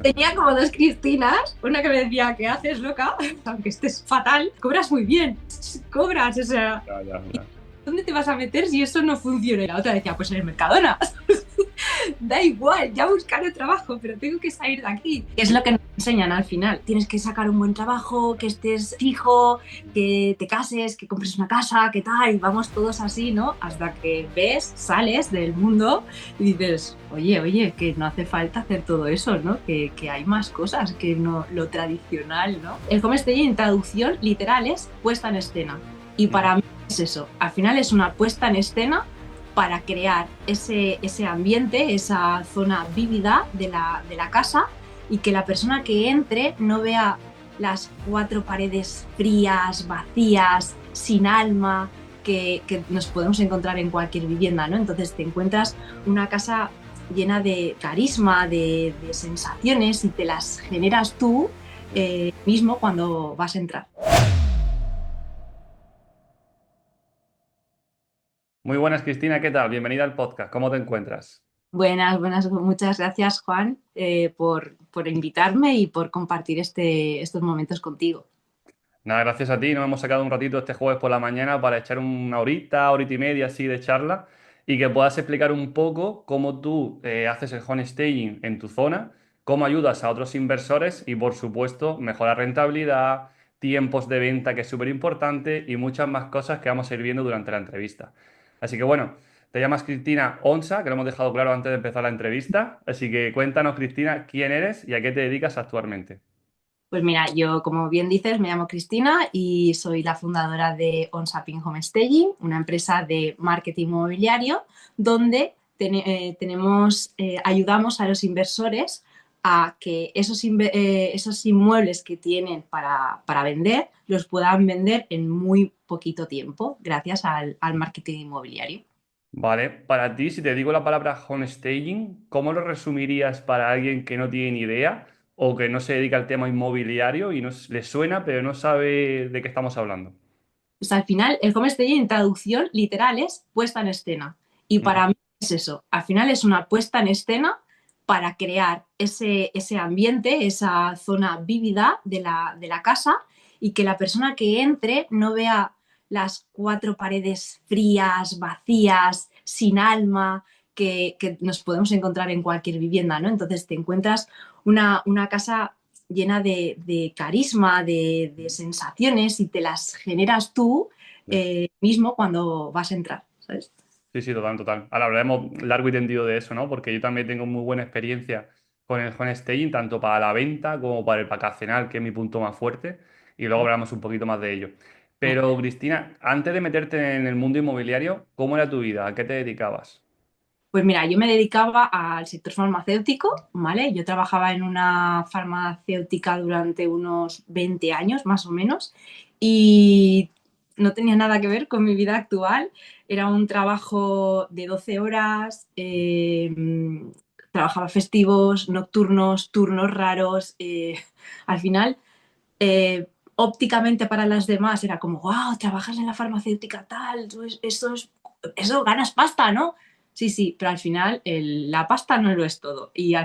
Tenía como dos Cristinas, una que me decía, ¿qué haces, loca? Aunque estés fatal, cobras muy bien, cobras, o sea, Ya, ya, ya. ¿dónde te vas a meter si eso no funciona? Y la otra decía, pues en el Mercadona. Da igual, ya buscaré trabajo, pero tengo que salir de aquí. Es lo que nos enseñan al final. Tienes que sacar un buen trabajo, que estés fijo, que te cases, que compres una casa, que tal, y vamos todos así, ¿no? Hasta que ves, sales del mundo y dices, oye, que no hace falta hacer todo eso, ¿no? Que hay más cosas que no lo tradicional, ¿no? El homestaging en traducción literal es puesta en escena. Y Ujú. para mí es eso. Al final es una puesta en escena para crear ese ambiente, esa zona vívida de la casa y que la persona que entre no vea las cuatro paredes frías, vacías, sin alma, que nos podemos encontrar en cualquier vivienda, ¿no? Entonces te encuentras una casa llena de carisma, de sensaciones y te las generas tú mismo cuando vas a entrar. Muy buenas, Cristina, ¿qué tal? Bienvenida al podcast. ¿Cómo te encuentras? Buenas, muchas gracias Juan por invitarme y por compartir estos momentos contigo. Nada, gracias a ti. Nos hemos sacado un ratito este jueves por la mañana para echar una horita, horita y media así de charla y que puedas explicar un poco cómo tú haces el home staging en tu zona, cómo ayudas a otros inversores y, por supuesto, mejora rentabilidad, tiempos de venta, que es súper importante, y muchas más cosas que vamos a ir viendo durante la entrevista. Así que bueno, te llamas Cristina Onsa, que lo hemos dejado claro antes de empezar la entrevista. Así que cuéntanos, Cristina, quién eres y a qué te dedicas actualmente. Pues mira, yo como bien dices me llamo Cristina y soy la fundadora de OnSapin Homestaging, una empresa de marketing inmobiliario donde ayudamos a los inversores a que esos inmuebles que tienen para vender los puedan vender en muy poquito tiempo gracias al marketing inmobiliario. Vale, para ti, si te digo la palabra home staging, ¿cómo lo resumirías para alguien que no tiene ni idea o que no se dedica al tema inmobiliario y no le suena, pero no sabe de qué estamos hablando? Pues al final, el homestaging en traducción literal es puesta en escena. Y Ujú. para mí es eso. Al final es una puesta en escena para crear ese ambiente, esa zona vívida de la casa y que la persona que entre no vea las cuatro paredes frías, vacías, sin alma, que nos podemos encontrar en cualquier vivienda, ¿no? Entonces te encuentras una casa llena de carisma, de sensaciones y te las generas tú Ya. mismo cuando vas a entrar, ¿sabes? Sí, sí, total, total. Ahora hablaremos largo y tendido de eso, ¿no? Porque yo también tengo muy buena experiencia con el home staging, tanto para la venta como para el vacacional, que es mi punto más fuerte, y luego hablamos un poquito más de ello. Pero, Cristina, antes de meterte en el mundo inmobiliario, ¿cómo era tu vida? ¿A qué te dedicabas? Pues mira, yo me dedicaba al sector farmacéutico, ¿vale? Yo trabajaba en una farmacéutica durante unos 20 años, más o menos, y no tenía nada que ver con mi vida actual. Era un trabajo de 12 horas, trabajaba festivos, nocturnos, turnos raros. Al final, eh, ópticamente para las demás era como, wow, trabajas en la farmacéutica tal, eso ganas pasta, ¿no? Sí, sí, pero al final la pasta no lo es todo y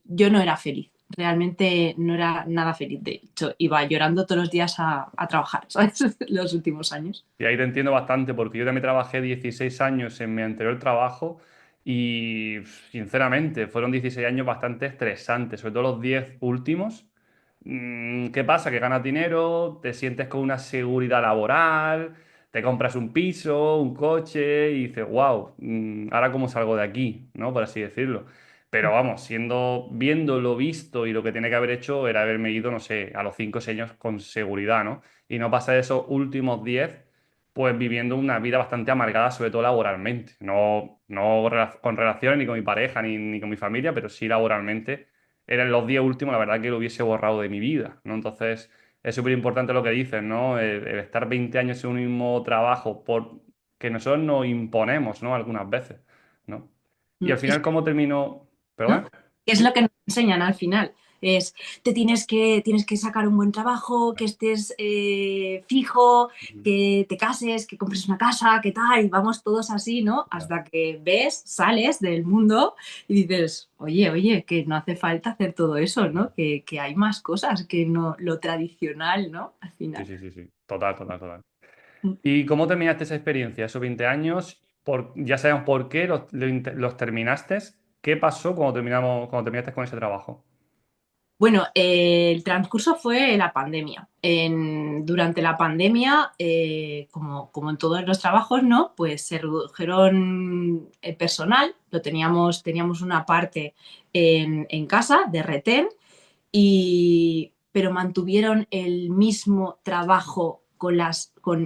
yo no era feliz, realmente no era nada feliz, de hecho, iba llorando todos los días a trabajar, ¿sabes? Los últimos años. Y ahí te entiendo bastante porque yo también trabajé 16 años en mi anterior trabajo y sinceramente fueron 16 años bastante estresantes, sobre todo los 10 últimos. ¿Qué pasa? Que ganas dinero, te sientes con una seguridad laboral, te compras un piso, un coche y dices, wow, ahora cómo salgo de aquí, ¿no? Por así decirlo. Pero vamos, viendo lo visto y lo que tiene que haber hecho era haberme ido, no sé, a los 5 o 6 años con seguridad, ¿no? Y no pasar esos últimos 10 pues viviendo una vida bastante amargada, sobre todo laboralmente. No con relaciones ni con mi pareja ni con mi familia, pero sí laboralmente. Eran los 10 últimos, la verdad que lo hubiese borrado de mi vida, ¿no? Entonces, es súper importante lo que dices, ¿no? El estar 20 años en un mismo trabajo que nosotros nos imponemos, ¿no? Algunas veces, ¿no? Y al final, ¿cómo terminó? ¿No? ¿Perdón? Que es lo ¿Sí? que nos enseñan al final. Es, tienes que sacar un buen trabajo, que estés fijo, que te cases, que compres una casa, que tal, y vamos todos así, ¿no? Ya. Hasta que ves, sales del mundo y dices, oye, que no hace falta hacer todo eso, ¿no? Que hay más cosas que no lo tradicional, ¿no? Al Sí, final. sí, sí, sí. Total, total, total. ¿Y cómo terminaste esa experiencia, esos 20 años? Ya sabemos por qué los terminaste. ¿Qué pasó cuando terminaste con ese trabajo? Bueno, el transcurso fue la pandemia. Durante la pandemia, como en todos los trabajos, ¿no? Pues se redujeron el personal, teníamos una parte en casa de retén, pero mantuvieron el mismo trabajo con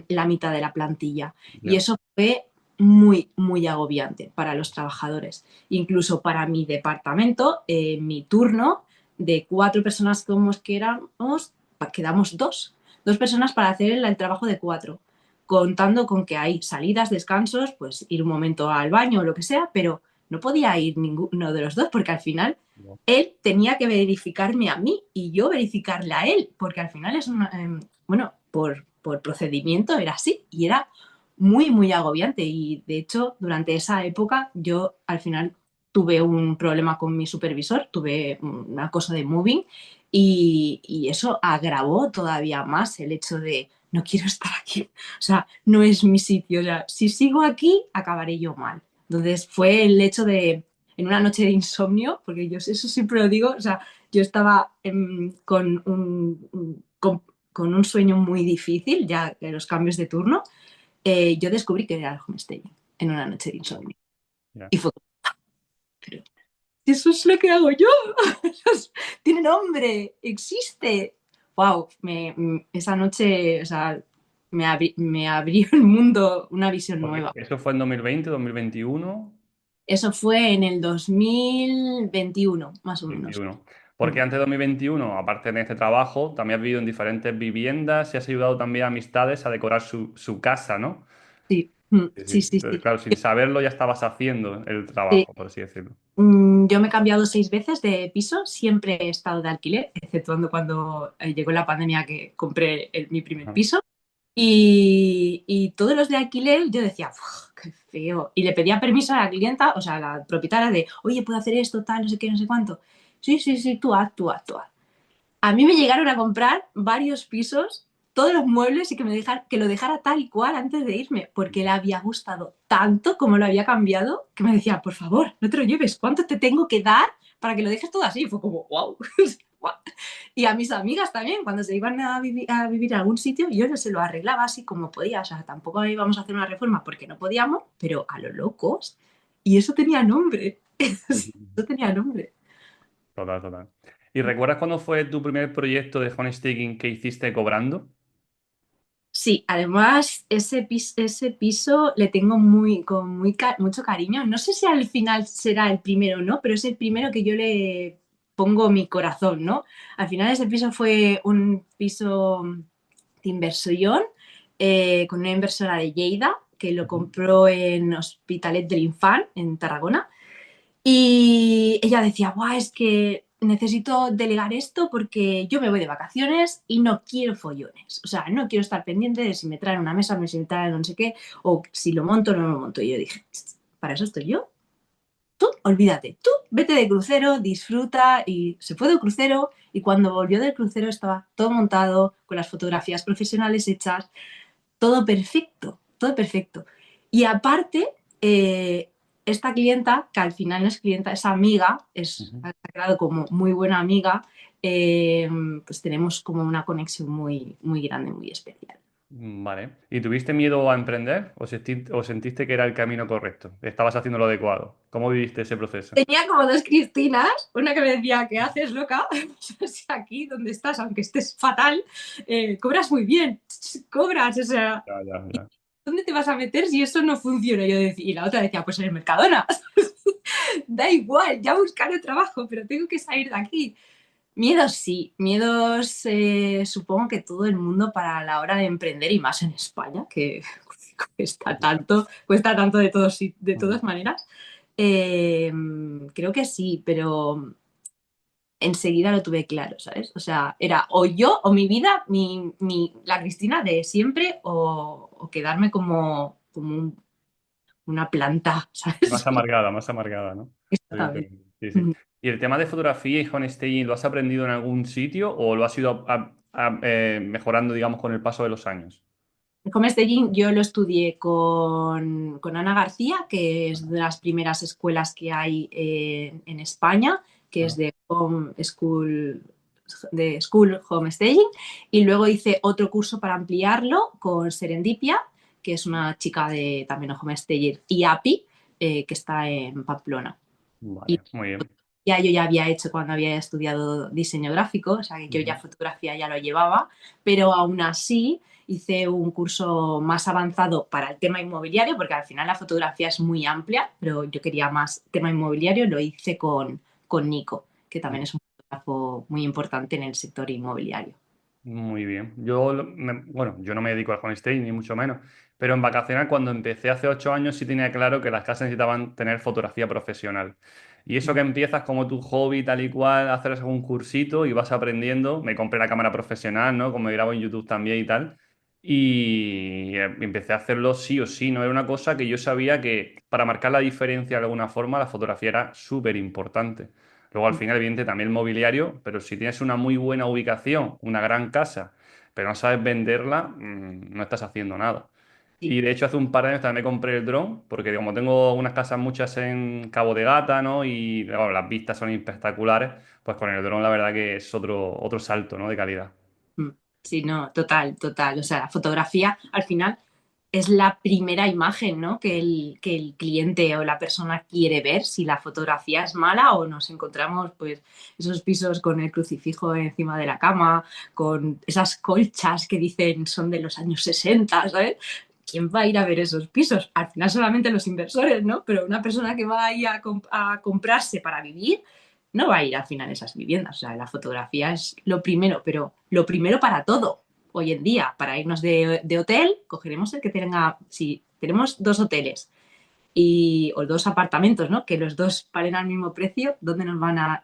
la mitad de la plantilla. Y Ya. eso fue muy, muy agobiante para los trabajadores. Incluso para mi departamento, mi turno de 4 personas como que éramos, quedamos dos personas para hacer el trabajo de 4, contando con que hay salidas, descansos, pues ir un momento al baño o lo que sea, pero no podía ir ninguno de los dos porque al final No. él tenía que verificarme a mí y yo verificarle a él, porque al final es una, bueno, por procedimiento era así y era muy, muy agobiante. Y de hecho, durante esa época yo al final tuve un problema con mi supervisor, tuve una cosa de moving y eso agravó todavía más el hecho de no quiero estar aquí, o sea, no es mi sitio, o sea, si sigo aquí acabaré yo mal. Entonces fue el hecho de en una noche de insomnio, porque yo eso siempre lo digo, o sea, yo estaba con un sueño muy difícil, ya de los cambios de turno, yo descubrí que era el homestaging en una noche de No. insomnio. Ya. Y fue como, pero eso es lo que hago yo, tiene nombre, existe. Wow, esa noche, o sea, me abrió el mundo, una visión Porque nueva. eso fue en 2020, 2021, Eso fue en el 2021, más o menos. 21. Porque antes de 2021, aparte de este trabajo, también has vivido en diferentes viviendas y has ayudado también a amistades a decorar su casa, ¿no? Sí, Sí, sí. sí, sí, Entonces, sí. claro, sin saberlo ya estabas haciendo el Sí. trabajo, por así decirlo. Yo me he cambiado 6 veces de piso, siempre he estado de alquiler, exceptuando cuando llegó la pandemia que compré mi primer Ajá. piso. Y todos los de alquiler yo decía, "Uf, qué feo". Y le pedía permiso a la clienta, o sea, a la propietaria de, oye, ¿puedo hacer esto, tal, no sé qué, no sé cuánto? Sí, sí, sí, tú haz, tú haz, tú haz. A mí me llegaron a comprar varios pisos, todos los muebles y que lo dejara tal y cual antes de irme, porque le había gustado tanto como lo había cambiado, que me decía, por favor, no te lo lleves, ¿cuánto te tengo que dar para que lo dejes todo así? Y fue como, wow. Y a mis amigas también, cuando se iban a vivir a algún sitio, yo se lo arreglaba así como podía. O sea, tampoco íbamos a hacer una reforma porque no podíamos, pero a lo locos. Y eso tenía nombre. Eso tenía nombre. Total, total. ¿Y recuerdas cuándo fue tu primer proyecto de homestaking que hiciste cobrando? Sí, además ese piso le tengo con mucho cariño. No sé si al final será el primero o no, pero es el primero que yo le pongo mi corazón, ¿no? Al final ese piso fue un piso de inversión con una inversora de Lleida que lo Ujú. compró en Hospitalet del Infant, en Tarragona. Y ella decía, Buah, es que necesito delegar esto porque yo me voy de vacaciones y no quiero follones. O sea, no quiero estar pendiente de si me traen una mesa, si me traen no sé qué, o si lo monto o no lo monto. Y yo dije, para eso estoy yo. Tú, olvídate, tú vete de crucero, disfruta. Y se fue de crucero y cuando volvió del crucero estaba todo montado, con las fotografías profesionales hechas, todo perfecto, todo perfecto. Y aparte, esta clienta, que al final no es clienta, es amiga, Ujú. ha quedado como muy buena amiga, eh, pues tenemos como una conexión muy, muy grande, muy especial. Vale. ¿Y tuviste miedo a emprender o sentiste que era el camino correcto? ¿Estabas haciendo lo adecuado? ¿Cómo viviste ese proceso? Tenía como dos Cristinas, una que me decía, ¿qué haces, loca? Si aquí donde estás, aunque estés fatal, cobras muy bien, cobras, o sea, Ya, ya, ya. ¿dónde te vas a meter si eso no funciona? Y la otra decía, pues en el Mercadona. Da igual, ya buscaré trabajo, pero tengo que salir de aquí. Miedos sí, miedos supongo que todo el mundo para la hora de emprender y más en España, que cuesta tanto de Ujú. todas maneras. Creo que sí, pero enseguida lo tuve claro, ¿sabes? O sea, era o yo o mi vida, la Cristina de siempre, o quedarme una planta, ¿sabes? Más amargada, ¿no? Exactamente. Evidentemente. Sí, sí. ¿Y el tema de fotografía y homestaging lo has aprendido en algún sitio o lo has ido mejorando, digamos, con el paso de los años? El homestaging yo lo estudié con Ana García, que es de las primeras escuelas que hay en España, que es Ah, de School Homestaging, y luego hice otro curso para ampliarlo con Serendipia, que es una chica de también homestaging, y API, que está en Pamplona. Y vale, muy bien. ya yo ya había hecho cuando había estudiado diseño gráfico, o sea que yo ya Ujú. fotografía ya lo llevaba, pero aún así hice un curso más avanzado para el tema inmobiliario, porque al final la fotografía es muy amplia, pero yo quería más tema inmobiliario, lo hice con Nico, que también es un fotógrafo muy importante en el sector inmobiliario. Muy bien. Bueno, yo no me dedico al homestay, ni mucho menos, pero en vacacional cuando empecé hace 8 años sí tenía claro que las casas necesitaban tener fotografía profesional. Y eso que empiezas como tu hobby tal y cual, hacer algún cursito y vas aprendiendo. Me compré la cámara profesional, ¿no? Como grabo en YouTube también y tal. Y empecé a hacerlo sí o sí, ¿no? Era una cosa que yo sabía que para marcar la diferencia de alguna forma la fotografía era súper importante. Luego al final, evidente, también el mobiliario, pero si tienes una muy buena ubicación, una gran casa, pero no sabes venderla, no estás haciendo nada. Sí. Y de hecho hace un par de años también me compré el dron, porque como tengo unas casas muchas en Cabo de Gata, ¿no? Y bueno, las vistas son espectaculares, pues con el dron la verdad que es otro salto, ¿no? De calidad. Mm. Sí, no, total, total. O sea, la fotografía al final es la primera imagen, ¿no? Que el cliente o la persona quiere ver si la fotografía es mala o nos encontramos, pues, esos pisos con el crucifijo encima de la cama, con esas colchas que dicen son de los años 60, ¿sabes? ¿Quién va a ir a ver esos pisos? Al final solamente los inversores, ¿no? Pero una persona que va a ir a comprarse para vivir no va a ir al final a esas viviendas. O sea, la fotografía es lo primero, pero lo primero para todo. Hoy en día, para irnos de hotel, cogeremos el que tenga, si tenemos dos hoteles o dos apartamentos, ¿no? Que los dos valen al mismo precio, ¿dónde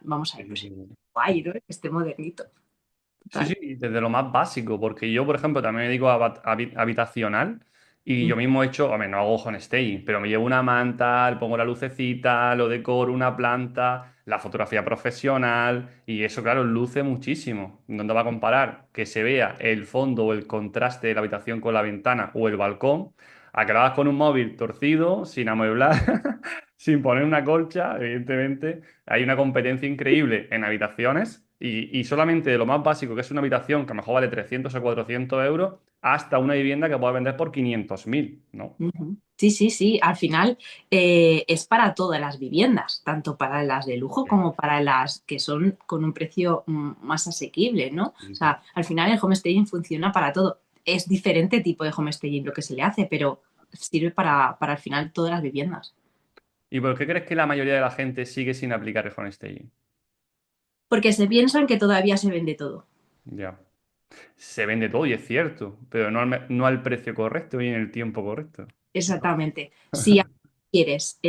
vamos a Sí, ir? sí, Pues sí. guay, ¿no? Este modernito. Sí, Total. sí, desde lo más básico, porque yo, por ejemplo, también me dedico a habitacional y Mm, yo mismo he hecho, hombre, no hago stay, pero me llevo una manta, le pongo la lucecita, lo decoro, una planta, la fotografía profesional y eso, claro, luce muchísimo. ¿Dónde va a comparar que se vea el fondo o el contraste de la habitación con la ventana o el balcón? A que lo hagas con un móvil torcido, sin amueblar, sin poner una colcha, evidentemente. Hay una competencia increíble en habitaciones y solamente de lo más básico, que es una habitación que a lo mejor vale 300 o 400 euros, hasta una vivienda que puedes vender por 500.000, ¿no? ujú. Sí, sí, sí. Al final es para todas las viviendas, tanto para las de lujo como para las que son con un precio más asequible, ¿no? O Sí, sí. sea, al final el homestaging funciona para todo. Es diferente tipo de homestaging lo que se le hace, pero sirve para al final todas las viviendas. ¿Y por qué crees que la mayoría de la gente sigue sin aplicar el homestaging? Porque se piensan que todavía se vende todo. Ya. Se vende todo y es cierto, pero no al precio correcto y en el tiempo correcto. Exactamente. Si quieres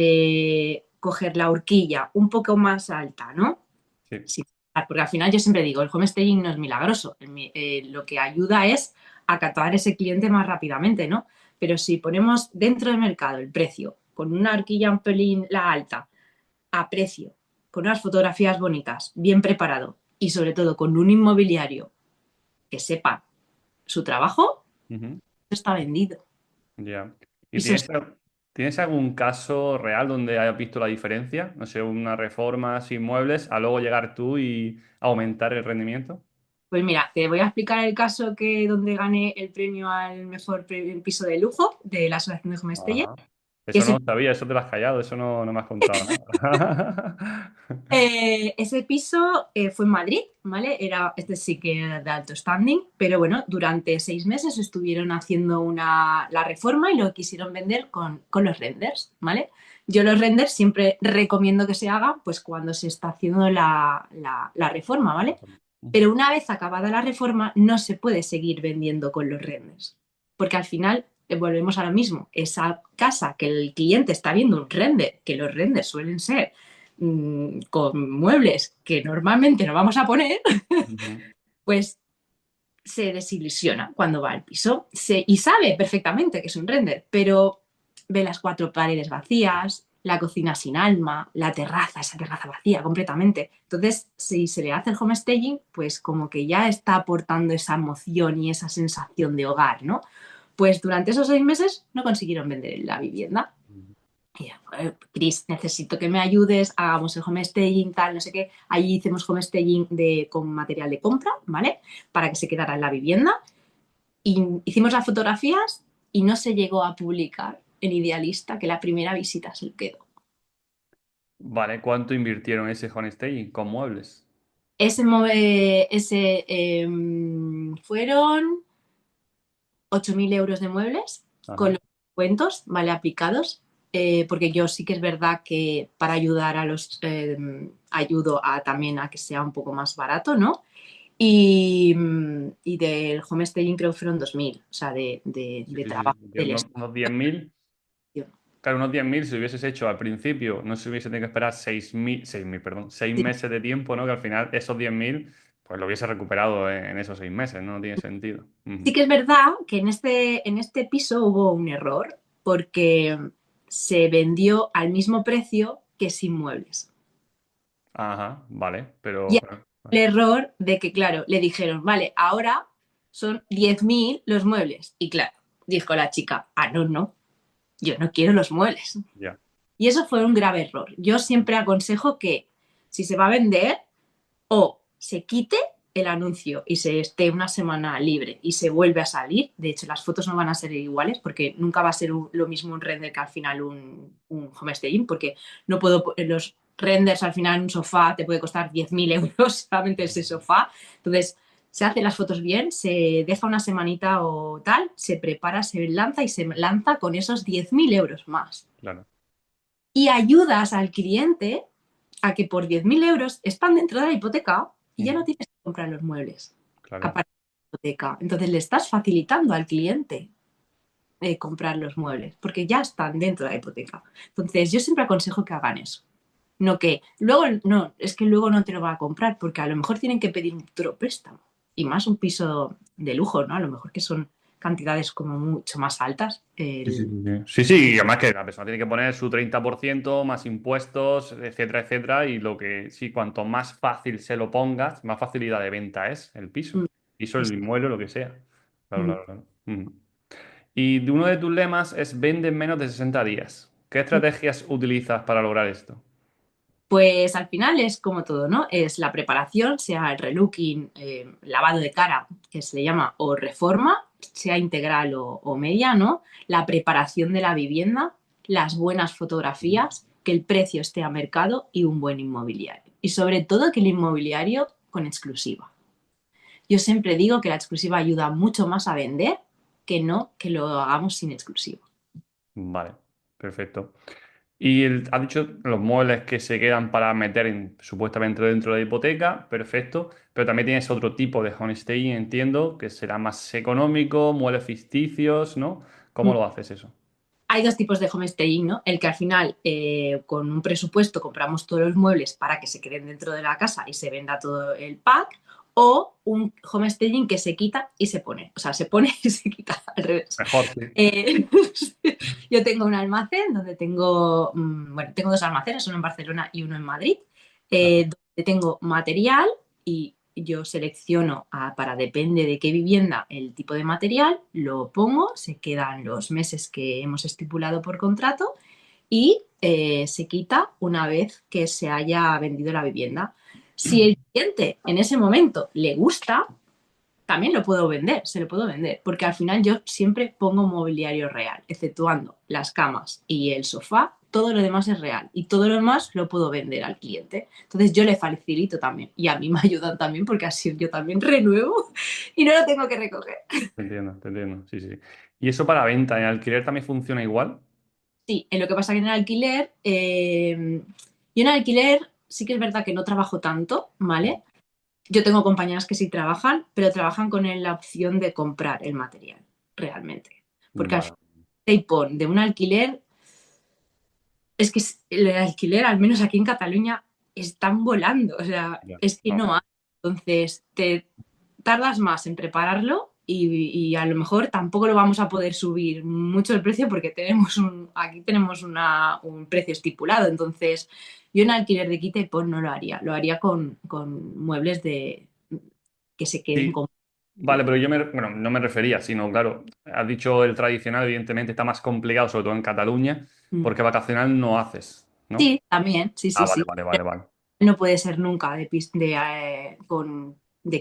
coger la horquilla un poco más alta, ¿no? Sí. Sí, porque al final yo siempre digo, el homestaging no es milagroso. Lo que ayuda es a captar ese cliente más rápidamente, ¿no? Pero si ponemos dentro del mercado el precio, con una horquilla un pelín la alta, a precio, con unas fotografías bonitas, bien preparado y sobre todo con un inmobiliario que sepa su trabajo, Ujú. está vendido. Ya. ¿Y Eso es. tienes algún caso real donde hayas visto la diferencia? No sé, una reforma sin muebles, a luego llegar tú y aumentar el rendimiento. Pues mira, te voy a explicar el caso que donde gané el premio al mejor piso de lujo de la Asociación de Homestay, Ajá. que Eso es no lo sabía, eso te lo has callado, eso no me has contado nada. ese piso fue en Madrid, ¿vale? Este sí que era de alto standing, pero bueno, durante 6 meses estuvieron haciendo la reforma y lo quisieron vender con los renders, ¿vale? Yo los renders siempre recomiendo que se haga pues cuando se está haciendo la reforma, ¿vale? Pero una vez acabada la reforma no se puede seguir vendiendo con los renders, porque al final volvemos a lo mismo, esa casa que el cliente está viendo un render, que los renders suelen ser con muebles que normalmente no vamos a poner, Ujú. pues se desilusiona cuando va al piso y sabe perfectamente que es un render, pero ve las 4 paredes vacías, la cocina sin alma, la terraza, esa terraza vacía completamente. Entonces, si se le hace el homestaging, pues como que ya está aportando esa emoción y esa sensación de hogar, ¿no? Pues durante esos 6 meses no consiguieron vender la vivienda. Y yo, Cris, necesito que me ayudes, hagamos el homestaging, tal, no sé qué. Allí hicimos homestaging con material de compra, ¿vale? Para que se quedara en la vivienda. Y hicimos las fotografías y no se llegó a publicar en Idealista que la primera visita se quedó. Vale, ¿cuánto invirtieron ese homestaging con muebles? Fueron 8.000 euros de muebles con Ajá. los cuentos, ¿vale? Aplicados. Porque yo sí que es verdad que para ayudar a ayudo también a que sea un poco más barato, ¿no? Y del homestaging creo que fueron 2.000, o sea, Sí, de sí, sí. trabajo del Unos 10.000. estudio. Claro, unos 10.000 si hubieses hecho al principio, no se hubiese tenido que esperar 6.000, perdón, seis Sí, meses de tiempo, ¿no? Que al final esos 10.000 pues lo hubiese recuperado en esos 6 meses, ¿no? No tiene sentido. sí Ujú. que es verdad que en este piso hubo un error porque se vendió al mismo precio que sin muebles. Ajá, vale, Y pero... el error de que, claro, le dijeron, vale, ahora son 10.000 los muebles. Y claro, dijo la chica, no, no, yo no quiero los muebles. Ya. Y eso fue un grave error. Yo siempre aconsejo que si se va a vender, o se quite el anuncio y se esté una semana libre y se vuelve a salir. De hecho, las fotos no van a ser iguales porque nunca va a ser lo mismo un render que al final un homestaging, porque no puedo, los renders al final en un sofá te puede costar 10.000 euros solamente ese sofá. Entonces, se hacen las fotos bien, se deja una semanita o tal, se prepara, se lanza y se lanza con esos 10.000 euros más. Claro, Y ayudas al cliente a que por 10.000 euros están dentro de la hipoteca y ya ujú, no tienes que comprar los muebles claro. aparte de la hipoteca. Entonces le estás facilitando al cliente comprar los muebles porque ya están dentro de la hipoteca. Entonces yo siempre aconsejo que hagan eso. No que luego, no, es que luego no te lo va a comprar porque a lo mejor tienen que pedir otro préstamo y más un piso de lujo, ¿no? A lo mejor que son cantidades como mucho más altas. Sí, sí, sí, sí. Sí, sí, y además que la persona tiene que poner su 30% más impuestos, etcétera, etcétera, y lo que sí, cuanto más fácil se lo pongas, más facilidad de venta es el piso. Mm, Piso, el es- inmueble, lo que sea. Claro, mm, claro, claro. Y uno de tus lemas es vende en menos de 60 días. ¿Qué estrategias utilizas para lograr esto? Pues al final es como todo, ¿no? Es la preparación, sea el relooking, lavado de cara, que se le llama, o reforma, sea integral o media, ¿no? La preparación de la vivienda, las buenas fotografías, que el precio esté a mercado y un buen inmobiliario. Y sobre todo que el inmobiliario con exclusiva. Yo siempre digo que la exclusiva ayuda mucho más a vender que no que lo hagamos sin exclusiva. Vale, perfecto. Y has dicho los muebles que se quedan para meter supuestamente dentro de la hipoteca, perfecto. Pero también tienes otro tipo de homestaying, entiendo, que será más económico, muebles ficticios, ¿no? ¿Cómo lo haces eso? Hay dos tipos de homestaying, ¿no? El que al final, con un presupuesto, compramos todos los muebles para que se queden dentro de la casa y se venda todo el pack, o un homestaging que se quita y se pone. O sea, se pone y se quita al revés. Mejor, sí. Eh, yo tengo un almacén donde bueno, tengo dos almacenes, uno en Barcelona y uno en Madrid, Ajá. donde tengo material y yo selecciono depende de qué vivienda, el tipo de material, lo pongo, se quedan los meses que hemos estipulado por contrato y se quita una vez que se haya vendido la vivienda. Si el cliente en ese momento le gusta, también lo puedo vender, se lo puedo vender, porque al final yo siempre pongo mobiliario real, exceptuando las camas y el sofá, todo lo demás es real y todo lo demás lo puedo vender al cliente. Entonces yo le facilito también y a mí me ayudan también porque así yo también renuevo y no lo tengo que recoger. Te entiendo, sí, sí. ¿Y eso para venta en alquiler también funciona igual? Sí, en lo que pasa que en el alquiler, yo en alquiler sí que es verdad que no trabajo tanto, ¿vale? Yo tengo compañeras que sí trabajan, pero trabajan con la opción de comprar el material, realmente. Porque al Vale. final, el pon de un alquiler es que el alquiler, al menos aquí en Cataluña, están volando. O sea, Ya. es que No, no hay. Entonces, te tardas más en prepararlo y a lo mejor tampoco lo vamos a poder subir mucho el precio porque aquí tenemos un precio estipulado. Entonces, yo en alquiler de quita y pon no lo haría. Lo haría con muebles que se queden sí, con... vale, pero bueno, no me refería, sino, claro, has dicho el tradicional, evidentemente está más complicado, sobre todo en Cataluña, Mm. porque vacacional no haces, ¿no? Sí, también, sí, Ah, sí, vale, sí. vale, vale, vale. No puede ser nunca de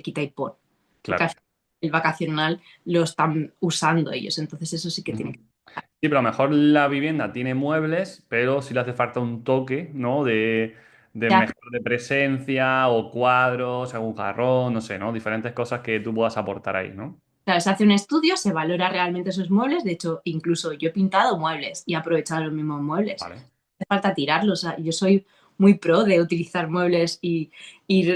quita y pon, porque al Claro. final el vacacional lo están usando ellos, entonces eso sí que tiene Ujú. que... Sí, pero a lo mejor la vivienda tiene muebles, pero sí le hace falta un toque, ¿no? De Se hace, mejor de presencia o cuadros, algún jarrón, no sé, ¿no? Diferentes cosas que tú puedas aportar ahí, ¿no? claro, se hace un estudio, se valora realmente esos muebles, de hecho, incluso yo he pintado muebles y he aprovechado los mismos muebles. Vale. Hace falta tirarlos, o sea, yo soy muy pro de utilizar muebles y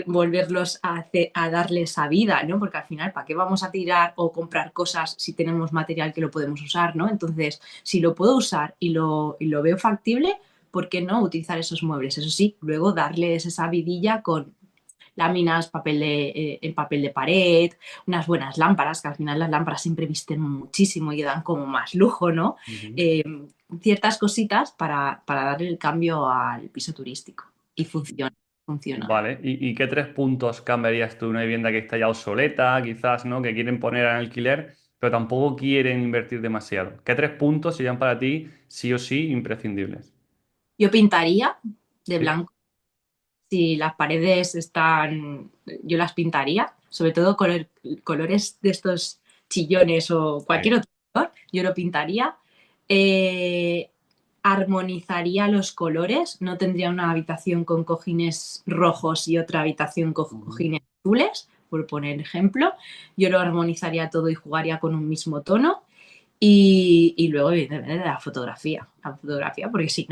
volverlos a darle esa vida, ¿no? Porque al final, ¿para qué vamos a tirar o comprar cosas si tenemos material que lo podemos usar, ¿no? Entonces, si lo puedo usar y lo veo factible, ¿por qué no utilizar esos muebles? Eso sí, luego darles esa vidilla con láminas, en papel de pared, unas buenas lámparas, que al final las lámparas siempre visten muchísimo y dan como más lujo, ¿no? Ujú. Eh, Ciertas cositas para darle el cambio al piso turístico. Y funciona, funciona. Vale. ¿Y qué 3 puntos cambiarías tú? Una vivienda que está ya obsoleta, quizás, ¿no? Que quieren poner en alquiler, pero tampoco quieren invertir demasiado. ¿Qué 3 puntos serían para ti, sí o sí, imprescindibles? Yo pintaría de Sí. blanco. Si las paredes están, yo las pintaría, sobre todo colores de estos chillones o Sí. cualquier otro color, yo lo pintaría. Eh, Armonizaría los colores, no tendría una habitación con cojines rojos y otra habitación con Ujú. cojines azules, por poner ejemplo. Yo lo armonizaría todo y jugaría con un mismo tono. Y luego, evidentemente, la fotografía, porque si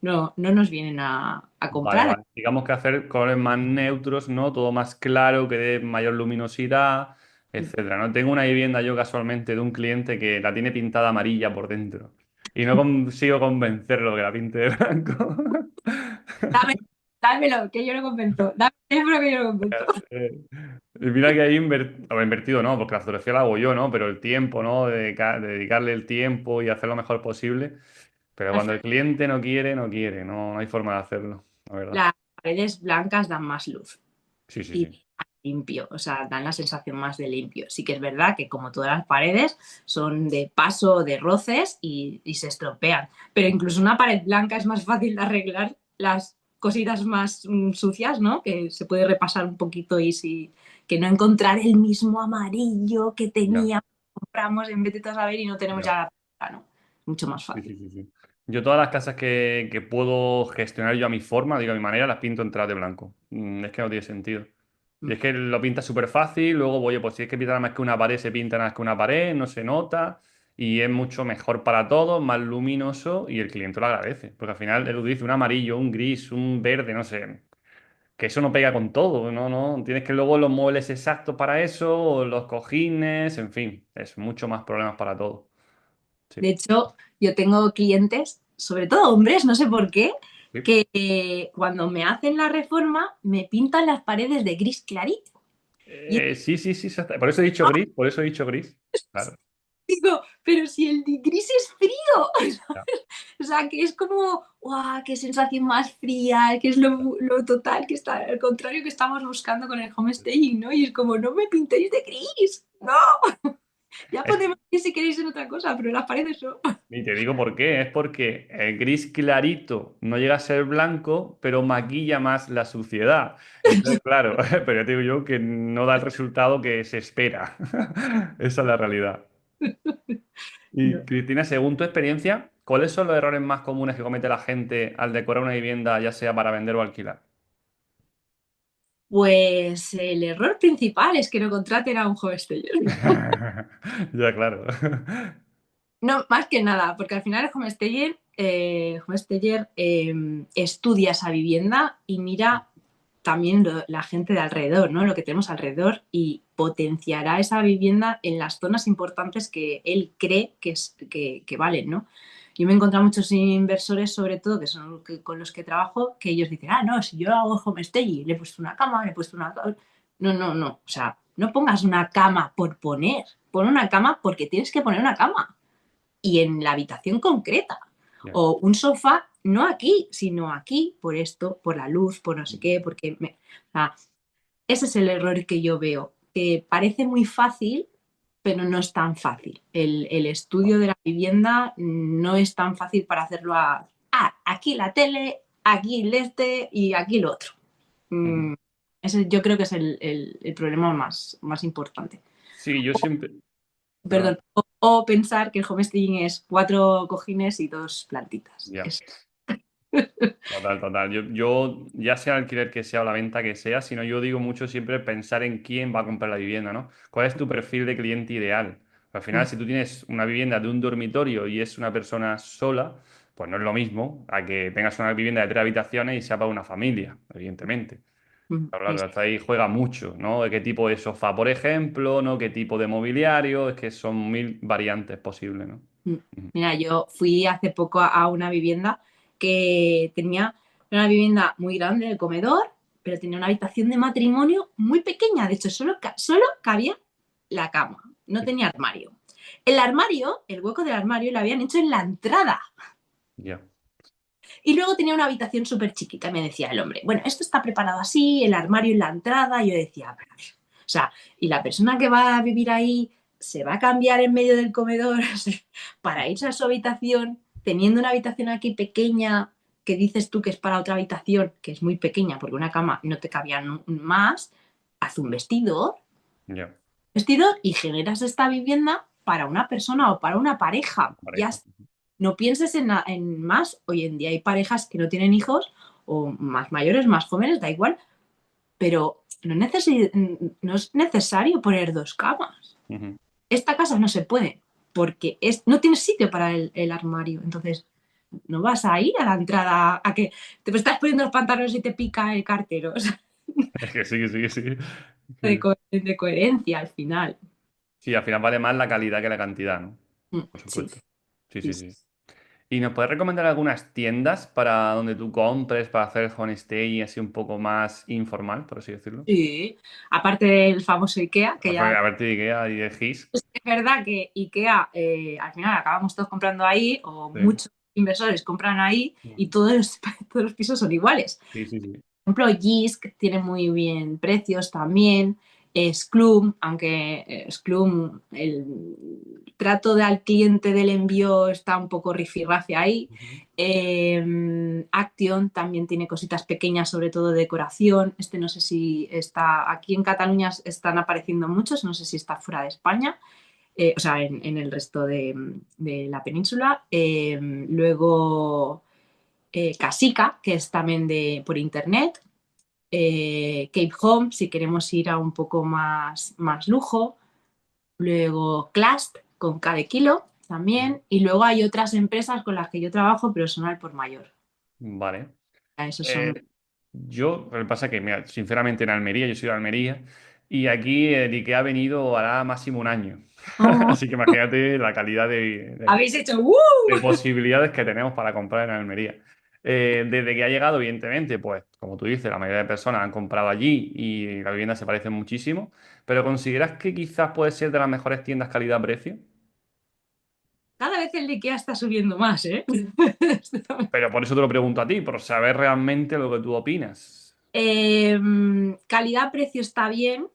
no, no nos vienen a Vale, comprar. vale. Digamos que hacer colores más neutros, ¿no? Todo más claro, que dé mayor luminosidad, etcétera. No tengo una vivienda yo casualmente de un cliente que la tiene pintada amarilla por dentro y no consigo convencerlo que la pinte de blanco. Dame, dámelo, que yo lo convenzo. Dame el teléfono que yo lo convenzo. Y mira que ahí invertido, no, porque la fotografía la hago yo, ¿no? Pero el tiempo, ¿no? De dedicarle el tiempo y hacer lo mejor posible. Pero Al cuando final, el cliente no quiere, no quiere. No, no hay forma de hacerlo, la verdad. las paredes blancas dan más luz Sí, sí, y sí. más limpio, o sea, dan la sensación más de limpio. Sí que es verdad que como todas las paredes son de paso, de roces y se estropean, pero incluso una pared blanca es más fácil de arreglar las cositas más sucias, ¿no? Que se puede repasar un poquito y si que no encontrar el mismo amarillo que Ya, teníamos, compramos en vez de saber y no tenemos ya. ya la pintura, ¿no? Mucho más Sí, fácil. sí, sí, sí. Yo todas las casas que puedo gestionar yo a mi forma, digo a mi manera, las pinto enteras de blanco. Es que no tiene sentido. Y Mm. es que lo pintas súper fácil, luego, oye, pues si es que pintar más que una pared, se pinta nada más que una pared, no se nota, y es mucho mejor para todos, más luminoso, y el cliente lo agradece. Porque al final él dice un amarillo, un gris, un verde, no sé, que eso no pega con todo, ¿no? No, tienes que luego los muebles exactos para eso, o los cojines, en fin, es mucho más problemas para todo. De Sí. hecho, yo tengo clientes, sobre todo hombres, no sé por qué, Sí. que cuando me hacen la reforma me pintan las paredes de gris clarito. Y Sí, sí, sí, por eso he dicho gris, por eso he dicho gris. Claro. digo, pero si el de gris es frío, Ya, o sea, que es como, ¡guau! ¡Qué sensación más fría! Que es lo total que está, al contrario que estamos buscando con el homestaying, ¿no? Y es como, no me pintéis de gris, no, ya Es- podemos ir si queréis en otra cosa, pero las paredes no. y te digo por qué, es porque el gris clarito no llega a ser blanco, pero maquilla más la suciedad. Entonces, claro, pero ya te digo yo que no da el resultado que se espera. Esa es la realidad. Y No. Cristina, según tu experiencia, ¿cuáles son los errores más comunes que comete la gente al decorar una vivienda, ya sea para vender o alquilar? Pues el error principal es que no contraten a un homesteader. Ya, claro. No, más que nada, porque al final el homesteader estudia esa vivienda y mira. también la gente de alrededor, ¿no? Lo que tenemos alrededor y potenciará esa vivienda en las zonas importantes que él cree que valen, ¿no? Yo me he encontrado muchos inversores, sobre todo, que son con los que trabajo, que ellos dicen, no, si yo hago homestay, le he puesto una cama, le he puesto una... No, no, no. O sea, no pongas una cama por poner. Pon una cama porque tienes que poner una cama. Y en la habitación concreta. Ya. O un sofá, no aquí, sino aquí, por esto, por la luz, por no sé qué, porque... o sea, ese es el error que yo veo, que parece muy fácil, pero no es tan fácil. El estudio de la vivienda no es tan fácil para hacerlo aquí la tele, aquí el este y aquí lo otro. Ujú. Ese yo creo que es el problema más importante. Sí, yo siempre... Perdón. Perdón. O pensar que el homestaying es 4 cojines y 2 plantitas. Ya. Total, total. Yo, ya sea el alquiler que sea o la venta que sea, sino yo digo mucho siempre pensar en quién va a comprar la vivienda, ¿no? ¿Cuál es tu perfil de cliente ideal? Al final, si tú tienes una vivienda de un dormitorio y es una persona sola, pues no es lo mismo a que tengas una vivienda de 3 habitaciones y sea para una familia, evidentemente. Pero claro, hasta ahí juega mucho, ¿no? ¿De qué tipo de sofá, por ejemplo, ¿no? ¿Qué tipo de mobiliario? Es que son mil variantes posibles, ¿no? Ujú. Mira, yo fui hace poco a una vivienda que tenía una vivienda muy grande, el comedor, pero tenía una habitación de matrimonio muy pequeña. De hecho, solo cabía la cama, no tenía armario. El armario, el hueco del armario, lo habían hecho en la entrada. Ya. Y luego tenía una habitación súper chiquita. Me decía el hombre, bueno, esto está preparado así, el armario en la entrada. Y yo decía, o sea, y la persona que va a vivir ahí se va a cambiar en medio del comedor para irse a su habitación, teniendo una habitación aquí pequeña que dices tú que es para otra habitación, que es muy pequeña porque una cama no te cabía más, haz un Ya. vestido y generas esta vivienda para una persona o para una pareja. Ya Pareja. no pienses en más. Hoy en día hay parejas que no tienen hijos o más mayores, más jóvenes, da igual, pero no es necesario poner 2 camas. Ujú. Esta casa no se puede porque no tienes sitio para el armario. Entonces, no vas a ir a la entrada a que te estás poniendo los pantalones y te pica el cartero. O sea, Es que sí, que sí, que sí. de, de coherencia al final. Sí, al final vale más la calidad que la cantidad, ¿no? Por Sí, supuesto. Sí, sí, sí, sí. sí. ¿Y nos puedes recomendar algunas tiendas para donde tú compres, para hacer homestay así un poco más informal, por así decirlo? Sí. Aparte del famoso IKEA, que ya A ver, te IKEA y de Gis. es verdad que IKEA al final acabamos todos comprando ahí, o Sí. muchos inversores compran ahí y todos los pisos son iguales. Sí, sí, sí. Por ejemplo, Jysk tiene muy bien precios también. Schlum, aunque Schlum, el trato al cliente del envío está un poco rifirrafe ahí. Ujú. Action también tiene cositas pequeñas, sobre todo de decoración. Este no sé si está aquí en Cataluña, están apareciendo muchos, no sé si está fuera de España, o sea, en el resto de la península. Luego Casica, que es también por internet. Cape Home, si queremos ir a un poco más lujo. Luego Clast, con K de kilo Ujú. también. Y luego hay otras empresas con las que yo trabajo, pero son al por mayor. Vale. Esos son... Eh, lo que pasa es que, mira, sinceramente en Almería, yo soy de Almería, y aquí el IKEA ha venido hará máximo un año. Oh, Así que imagínate la calidad habéis hecho de posibilidades que tenemos para comprar en Almería. Desde que ha llegado, evidentemente, pues como tú dices, la mayoría de personas han comprado allí y la vivienda se parece muchísimo, pero ¿consideras que quizás puede ser de las mejores tiendas calidad-precio? Cada vez el de IKEA está subiendo más, ¿eh? Pero por eso te lo pregunto a ti, por saber realmente lo que tú opinas. Calidad-precio está bien,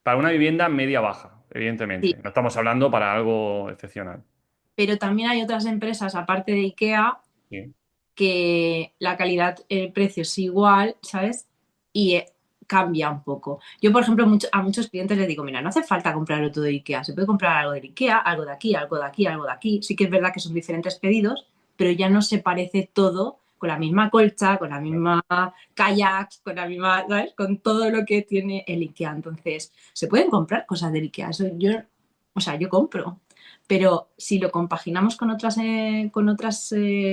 Para una vivienda media-baja, sí, evidentemente. No estamos hablando para algo excepcional. pero también hay otras empresas, aparte de IKEA, Sí. que la calidad, el precio es igual, ¿sabes? Y cambia un poco. Yo, por ejemplo, a muchos clientes les digo, mira, no hace falta comprarlo todo de IKEA, se puede comprar algo de IKEA, algo de aquí, algo de aquí, algo de aquí. Sí que es verdad que son diferentes pedidos, pero ya no se parece todo con la misma colcha, con la Claro. misma kayaks, con la misma, ¿sabes? Con todo lo que tiene el IKEA. Entonces, se pueden comprar cosas del IKEA. Eso o sea, yo compro. Pero si lo compaginamos con otras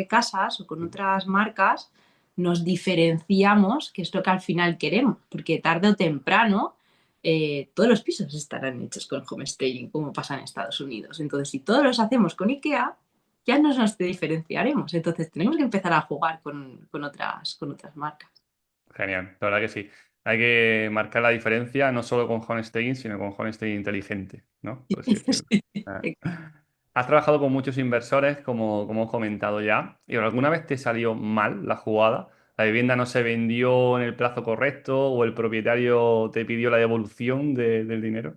casas o con otras marcas, nos diferenciamos, que es lo que al final queremos, porque tarde o temprano todos los pisos estarán hechos con home staging, como pasa en Estados Unidos. Entonces, si todos los hacemos con IKEA, ya nos diferenciaremos. Entonces, tenemos que empezar a jugar con otras marcas. Genial, la verdad que sí. Hay que marcar la diferencia no solo con home staging, sino con home staging inteligente, ¿no? Por así decirlo. Ah. Has trabajado con muchos inversores, como hemos comentado ya, y ¿alguna vez te salió mal la jugada? ¿La vivienda no se vendió en el plazo correcto o el propietario te pidió la devolución del dinero?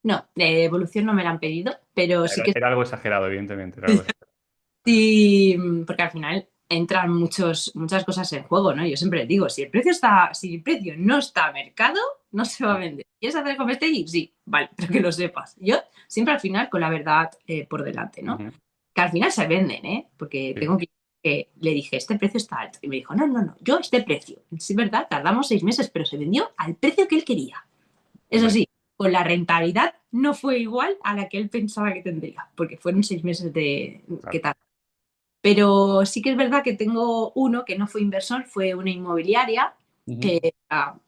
No, de evolución no me la han pedido, pero sí que Era algo exagerado, evidentemente. Era algo exagerado. sí, porque al final entran muchas cosas en juego, ¿no? Yo siempre digo, si el precio no está a mercado, no se va a vender. ¿Quieres hacer home staging? Sí, vale, pero que lo sepas. Yo siempre al final con la verdad por delante, ¿no? Ujú, Que al final se venden, ¿eh? Porque sí, tengo que le dije, este precio está alto. Y me dijo, no, no, no, yo este precio. Sí, es verdad, tardamos 6 meses, pero se vendió al precio que él quería. Eso hombre, sí, con la rentabilidad no fue igual a la que él pensaba que tendría, porque fueron 6 meses de que claro. tardó. Pero sí que es verdad que tengo uno que no fue inversor, fue una inmobiliaria Ujú. que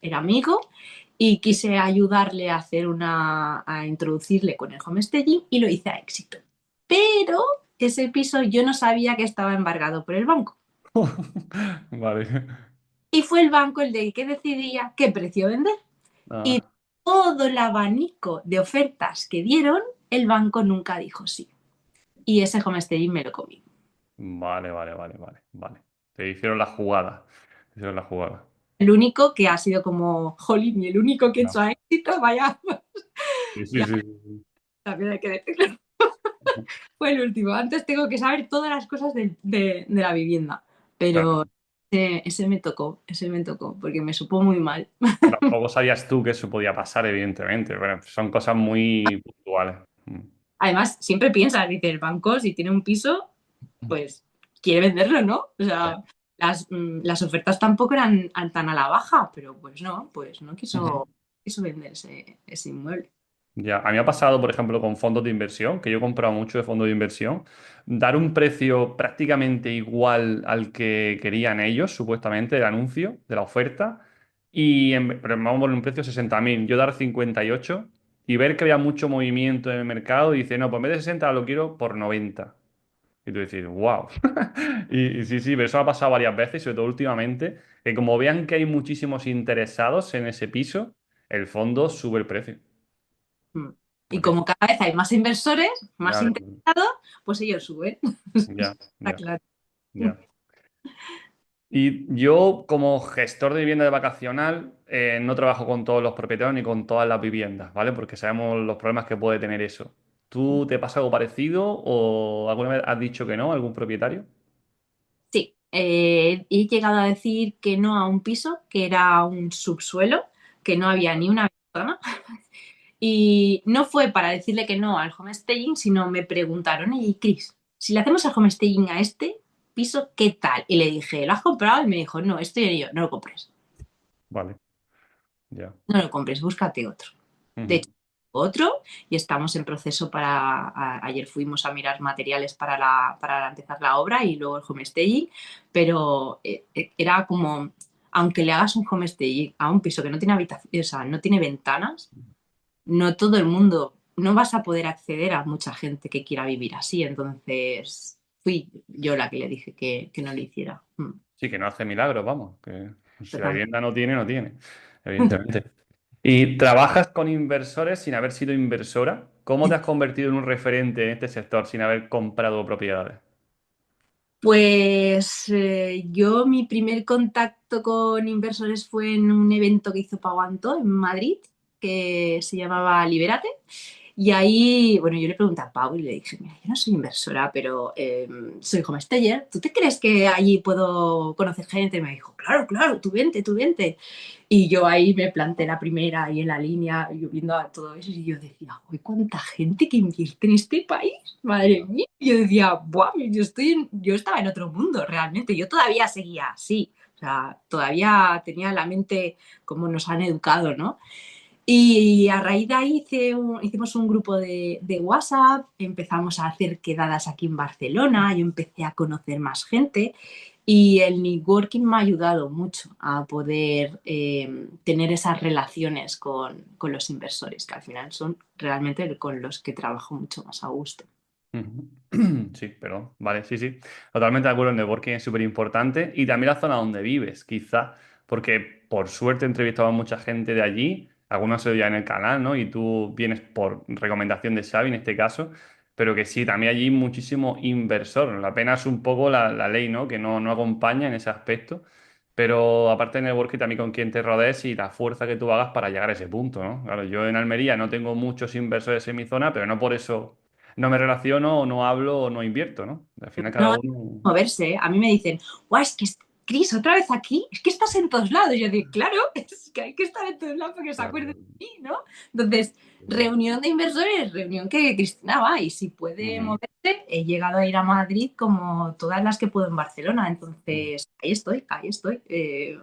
era amigo y quise ayudarle a introducirle con el homestaging y lo hice a éxito. Pero ese piso yo no sabía que estaba embargado por el banco. Vale. Y fue el banco el de que decidía qué precio vender. Y Ah, todo el abanico de ofertas que dieron, el banco nunca dijo sí. Y ese homestaging me lo comí. vale, vale, vale, vale, vale. Te hicieron la jugada. Te hicieron la jugada. El único que ha sido como, jolín, y el único que he No. hecho a éxito, vaya, Sí, sí, ya, sí, sí, también hay que decirlo. sí. Fue el último. Antes tengo que saber todas las cosas de la vivienda. Claro. Pero ese me tocó, porque me supo muy mal. Tampoco sabías tú que eso podía pasar, evidentemente. Bueno, son cosas muy puntuales. Además, siempre piensas, dice, el banco, si tiene un piso, pues quiere venderlo, ¿no? O sea, las ofertas tampoco eran tan a la baja, pero pues no Ujú. quiso vender ese inmueble. Ya, a mí me ha pasado, por ejemplo, con fondos de inversión, que yo he comprado mucho de fondos de inversión, dar un precio prácticamente igual al que querían ellos, supuestamente, del anuncio, de la oferta, pero vamos a poner un precio de 60.000, yo dar 58 y ver que había mucho movimiento en el mercado y dice, no, pues en vez de 60 lo quiero por 90. Y tú dices, wow. Y sí, sí, pero eso ha pasado varias veces, sobre todo últimamente, que como vean que hay muchísimos interesados en ese piso, el fondo sube el precio. Mm. Y Porque, como cada vez hay más inversores, más claro, interesados, pues ellos suben. ya, Está ya, claro. ya. Y yo, como gestor de vivienda de vacacional, no trabajo con todos los propietarios ni con todas las viviendas, ¿vale? Porque sabemos los problemas que puede tener eso. ¿Tú te pasa algo parecido o alguna vez has dicho que no a algún propietario? Sí, he llegado a decir que no a un piso, que era un subsuelo, que no había ni una ventana. Y no fue para decirle que no al homestaging, sino me preguntaron, y Chris, si le hacemos el homestaging a este piso, ¿qué tal? Y le dije, ¿lo has comprado? Y me dijo, no, estoy en ello, no lo compres. Vale, ya. No lo compres, búscate otro. De Ujú, hecho, otro y estamos en proceso ayer fuimos a mirar materiales para empezar la obra y luego el homestaging, pero era como, aunque le hagas un homestaging a un piso que no tiene habitación, o sea, no tiene ventanas, no todo el mundo, no vas a poder acceder a mucha gente que quiera vivir así, entonces fui yo la que le dije que no lo hiciera. sí, que no hace milagros, vamos. Que si la Total. vivienda no tiene, no tiene, evidentemente. ¿Y trabajas con inversores sin haber sido inversora? ¿Cómo te has convertido en un referente en este sector sin haber comprado propiedades? Pues yo mi primer contacto con inversores fue en un evento que hizo Paguanto en Madrid, que se llamaba Libérate. Y ahí, bueno, yo le pregunté a Pau y le dije, mira, yo no soy inversora, pero soy homestayer. ¿Tú te crees que allí puedo conocer gente? Y me dijo, claro, claro, tú vente, tú vente. Y yo ahí me planté la primera ahí en la línea, yo viendo a todo eso, y yo decía, uy, cuánta gente que invierte en este país, madre mía. Y yo decía, buah, yo estaba en otro mundo realmente, yo todavía seguía así, o sea, todavía tenía la mente como nos han educado, ¿no? Y a raíz de ahí hicimos un grupo de WhatsApp, empezamos a hacer quedadas aquí en Barcelona, yo empecé a conocer más gente Y el networking me ha ayudado mucho a poder tener esas relaciones con los inversores, que al final son realmente con los que trabajo mucho más a gusto. Ujú. Sí, perdón. Vale, sí, sí. Totalmente de acuerdo, el networking es súper importante y también la zona donde vives, quizá, porque por suerte he entrevistado a mucha gente de allí, algunos se ya en el canal, ¿no? Y tú vienes por recomendación de Xavi en este caso, pero que sí, también allí muchísimo inversor. La pena es un poco la ley, ¿no? Que no acompaña en ese aspecto. Pero aparte del networking, también con quién te rodees y la fuerza que tú hagas para llegar a ese punto, ¿no? Claro, yo en Almería no tengo muchos inversores en mi zona, pero no por eso no me relaciono o no hablo o no invierto, ¿no? Al final cada No uno... moverse, ¿eh? A mí me dicen, guau, es que Cris, otra vez aquí, es que estás en todos lados. Y yo digo, claro, es que hay que estar en todos lados para que se acuerden Claro. de mí, ¿no? Entonces, reunión de inversores, reunión que Cristina va y si puede Ujú. moverse, he llegado a ir a Madrid como todas las que puedo en Barcelona. Ujú. Entonces, ahí estoy,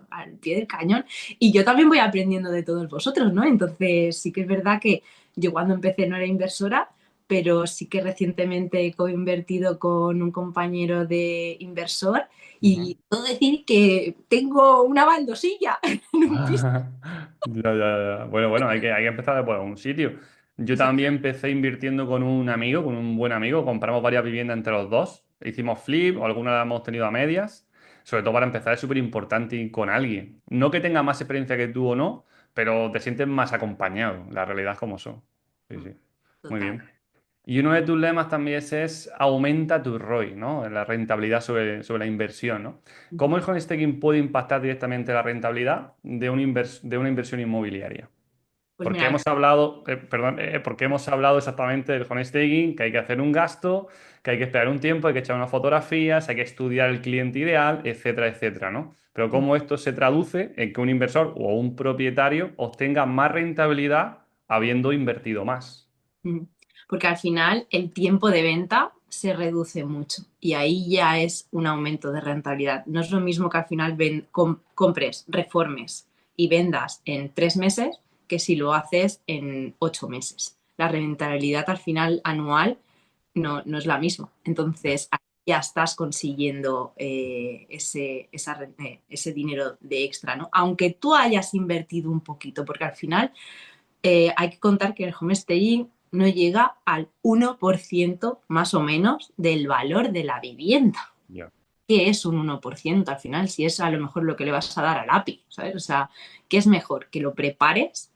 al pie del cañón. Y yo también voy aprendiendo de todos vosotros, ¿no? Entonces, sí que es verdad que yo cuando empecé no era inversora, pero sí que recientemente he coinvertido con un compañero de inversor Ujú. y puedo decir que tengo una baldosilla en un piso. Ya, ya, ya. Bueno, bueno, hay que empezar por algún sitio. Yo también empecé invirtiendo con un amigo, con un buen amigo. Compramos varias viviendas entre los dos. Hicimos flip o algunas las hemos tenido a medias. Sobre todo para empezar es súper importante ir con alguien. No que tenga más experiencia que tú o no, pero te sientes más acompañado. La realidad es como son. Sí, sí. Muy Total. bien. Y uno de tus lemas también es aumenta tu ROI, ¿no? La rentabilidad sobre la inversión, ¿no? ¿Cómo el home staking puede impactar directamente la rentabilidad de una inversión inmobiliaria? Pues Porque mira, hemos hablado, perdón, porque hemos hablado exactamente del home staking, que hay que hacer un gasto, que hay que esperar un tiempo, hay que echar unas fotografías, hay que estudiar el cliente ideal, etcétera, etcétera, ¿no? Pero cómo esto se traduce en que un inversor o un propietario obtenga más rentabilidad habiendo invertido más. porque al final el tiempo de venta se reduce mucho y ahí ya es un aumento de rentabilidad. No es lo mismo que al final compres, reformes y vendas en 3 meses que si lo haces en 8 meses. La rentabilidad al final anual no es la misma. Entonces, ahí ya estás consiguiendo ese dinero de extra, ¿no? Aunque tú hayas invertido un poquito, porque al final hay que contar que el homestaying no llega al 1% más o menos del valor de la vivienda. Ya. ¿Qué es un 1% al final? Si es a lo mejor lo que le vas a dar al API, ¿sabes? O sea, ¿qué es mejor? ¿Que lo prepares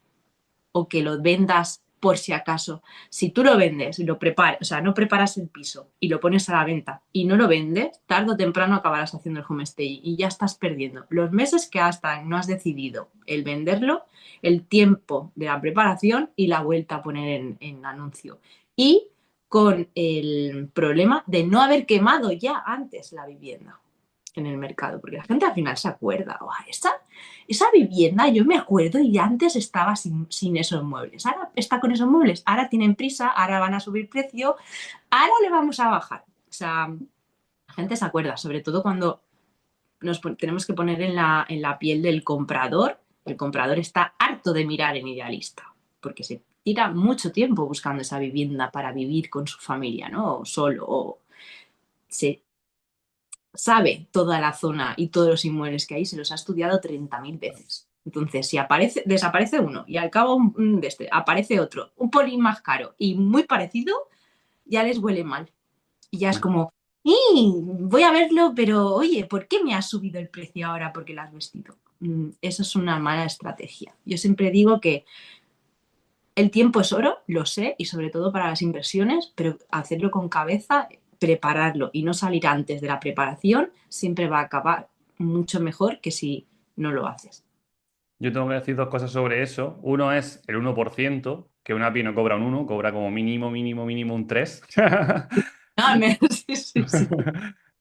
o que lo vendas por si acaso? Si tú lo vendes y lo preparas, o sea, no preparas el piso y lo pones a la venta y no lo vendes, tarde o temprano acabarás haciendo el homestay y ya estás perdiendo los meses que hasta no has decidido el venderlo, el tiempo de la preparación y la vuelta a poner en anuncio. Y con el problema de no haber quemado ya antes la vivienda en el mercado, porque la gente al final se acuerda, oh, esa vivienda, yo me acuerdo y antes estaba sin esos muebles, ahora está con esos muebles, ahora tienen prisa, ahora van a subir precio, ahora le vamos a bajar. O sea, la gente se acuerda, sobre todo cuando tenemos que poner en la piel del comprador. El comprador está harto de mirar en Idealista, porque se tira mucho tiempo buscando esa vivienda para vivir con su familia, ¿no? O solo, o se sabe toda la zona y todos los inmuebles que hay, se los ha estudiado 30.000 veces. Entonces, si desaparece uno y al cabo aparece otro, un polín más caro y muy parecido, ya les huele mal. Y ya es como, voy a verlo, pero oye, ¿por qué me has subido el precio ahora porque lo has vestido? Eso es una mala estrategia. Yo siempre digo que el tiempo es oro, lo sé, y sobre todo para las inversiones, pero hacerlo con cabeza, prepararlo y no salir antes de la preparación siempre va a acabar mucho mejor que si no lo haces. Yo tengo que decir dos cosas sobre eso. Uno es el 1%, que una API no cobra un 1, cobra como mínimo, mínimo, mínimo un 3. Ah, sí, sí, sí.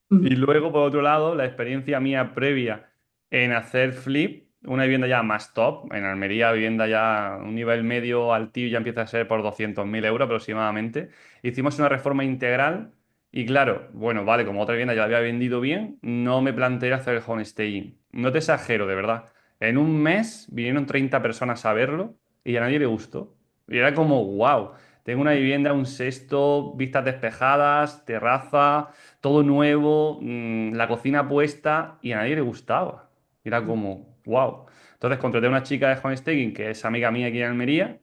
Y luego, por otro lado, la experiencia mía previa en hacer flip, una vivienda ya más top, en Almería, vivienda ya un nivel medio altillo ya empieza a ser por 200.000 euros aproximadamente. Hicimos una reforma integral y claro, bueno, vale, como otra vivienda ya la había vendido bien, no me planteé hacer el homestaying. No te exagero, de verdad. En un mes vinieron 30 personas a verlo y a nadie le gustó. Y era como, wow. Tengo una vivienda, un sexto, vistas despejadas, terraza, todo nuevo, la cocina puesta y a nadie le gustaba. Era como, wow. Entonces contraté a una chica de homestaging que es amiga mía aquí en Almería